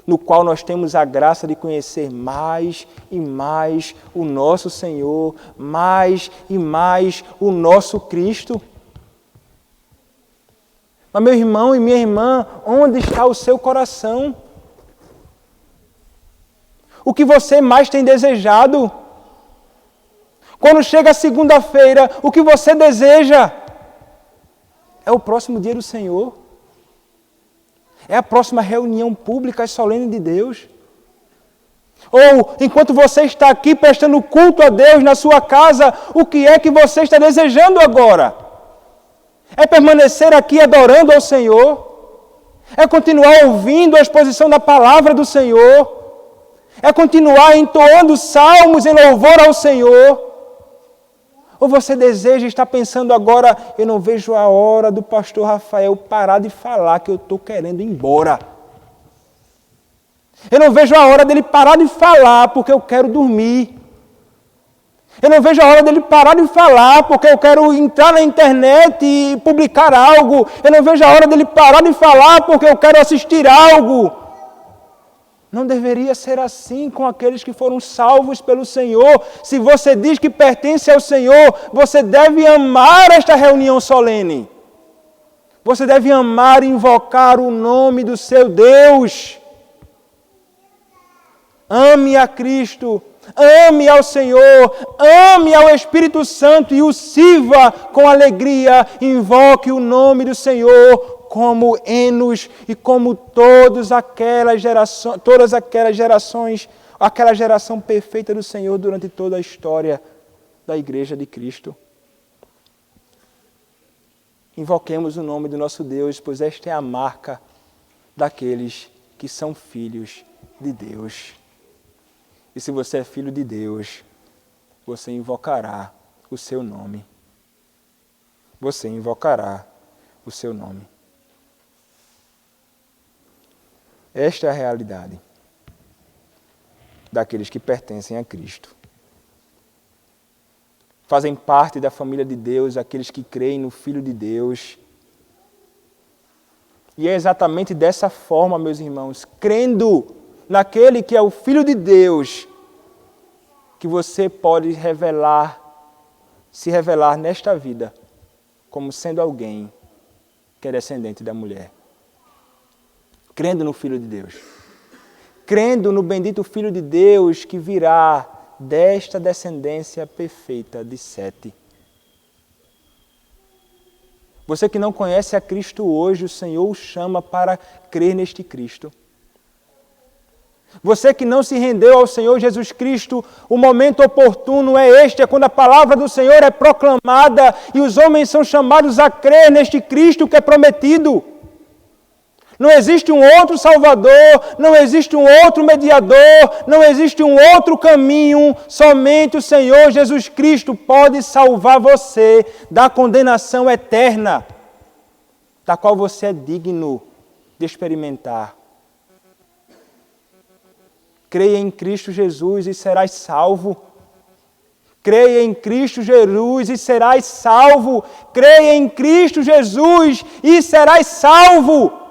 no qual nós temos a graça de conhecer mais e mais o nosso Senhor, mais e mais o nosso Cristo. Mas, meu irmão e minha irmã, onde está o seu coração? O que você mais tem desejado? Quando chega a segunda-feira, o que você deseja? É o próximo dia do Senhor? É a próxima reunião pública e solene de Deus? Ou, enquanto você está aqui prestando culto a Deus na sua casa, o que é que você está desejando agora? É permanecer aqui adorando ao Senhor? É continuar ouvindo a exposição da palavra do Senhor? É continuar entoando salmos em louvor ao Senhor? Ou você deseja estar pensando agora, eu não vejo a hora do pastor Rafael parar de falar que eu estou querendo ir embora. Eu não vejo a hora dele parar de falar porque eu quero dormir. Eu não vejo a hora dele parar de falar porque eu quero entrar na internet e publicar algo. Eu não vejo a hora dele parar de falar porque eu quero assistir algo. Não deveria ser assim com aqueles que foram salvos pelo Senhor. Se você diz que pertence ao Senhor, você deve amar esta reunião solene. Você deve amar e invocar o nome do seu Deus. Ame a Cristo, ame ao Senhor, ame ao Espírito Santo e o sirva com alegria. Invoque o nome do Senhor como Enos e como todas aquelas gerações, aquela geração perfeita do Senhor durante toda a história da Igreja de Cristo. Invoquemos o nome do nosso Deus, pois esta é a marca daqueles que são filhos de Deus. E se você é filho de Deus, você invocará o seu nome. Você invocará o seu nome. Esta é a realidade daqueles que pertencem a Cristo. Fazem parte da família de Deus aqueles que creem no Filho de Deus. E é exatamente dessa forma, meus irmãos, crendo naquele que é o Filho de Deus, que você pode se revelar nesta vida como sendo alguém que é descendente da mulher. Crendo no Filho de Deus. Crendo no bendito Filho de Deus que virá desta descendência perfeita de Sete. Você que não conhece a Cristo hoje, o Senhor o chama para crer neste Cristo. Você que não se rendeu ao Senhor Jesus Cristo, o momento oportuno é este, é quando a palavra do Senhor é proclamada e os homens são chamados a crer neste Cristo que é prometido. Não existe um outro Salvador, não existe um outro mediador, não existe um outro caminho. Somente o Senhor Jesus Cristo pode salvar você da condenação eterna, da qual você é digno de experimentar. Creia em Cristo Jesus e serás salvo. Creia em Cristo Jesus e serás salvo. Creia em Cristo Jesus e serás salvo.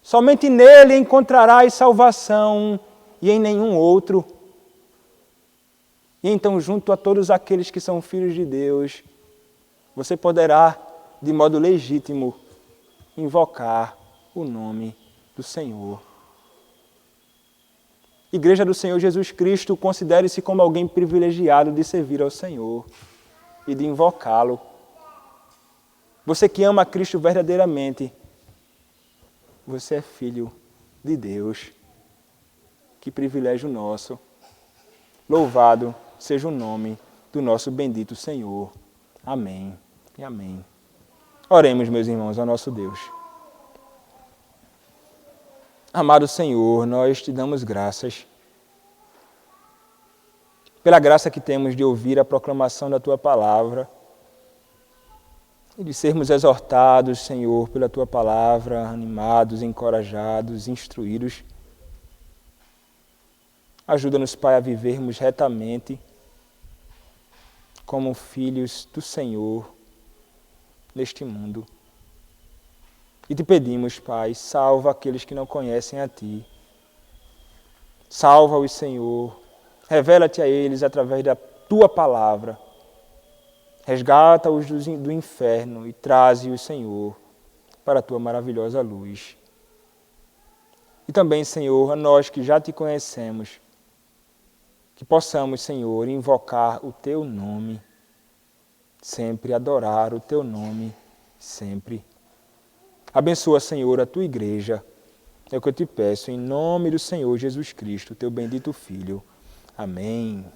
Somente nele encontrarás salvação e em nenhum outro. E então, junto a todos aqueles que são filhos de Deus, você poderá, de modo legítimo, invocar o nome do Senhor. Igreja do Senhor Jesus Cristo, considere-se como alguém privilegiado de servir ao Senhor e de invocá-lo. Você que ama a Cristo verdadeiramente, você é filho de Deus. Que privilégio nosso. Louvado seja o nome do nosso bendito Senhor. Amém e amém. Oremos, meus irmãos, ao nosso Deus. Amado Senhor, nós te damos graças pela graça que temos de ouvir a proclamação da Tua Palavra e de sermos exortados, Senhor, pela Tua Palavra, animados, encorajados, instruídos. Ajuda-nos, Pai, a vivermos retamente como filhos do Senhor neste mundo. E te pedimos, Pai, salva aqueles que não conhecem a Ti. Salva-os, Senhor. Revela-te a eles através da Tua Palavra. Resgata-os do inferno e traze-os, Senhor, para a Tua maravilhosa luz. E também, Senhor, a nós que já Te conhecemos, que possamos, Senhor, invocar o Teu nome, sempre adorar o Teu nome, sempre. Abençoa, Senhor, a Tua igreja. É o que eu te peço, em nome do Senhor Jesus Cristo, Teu bendito Filho. Amém.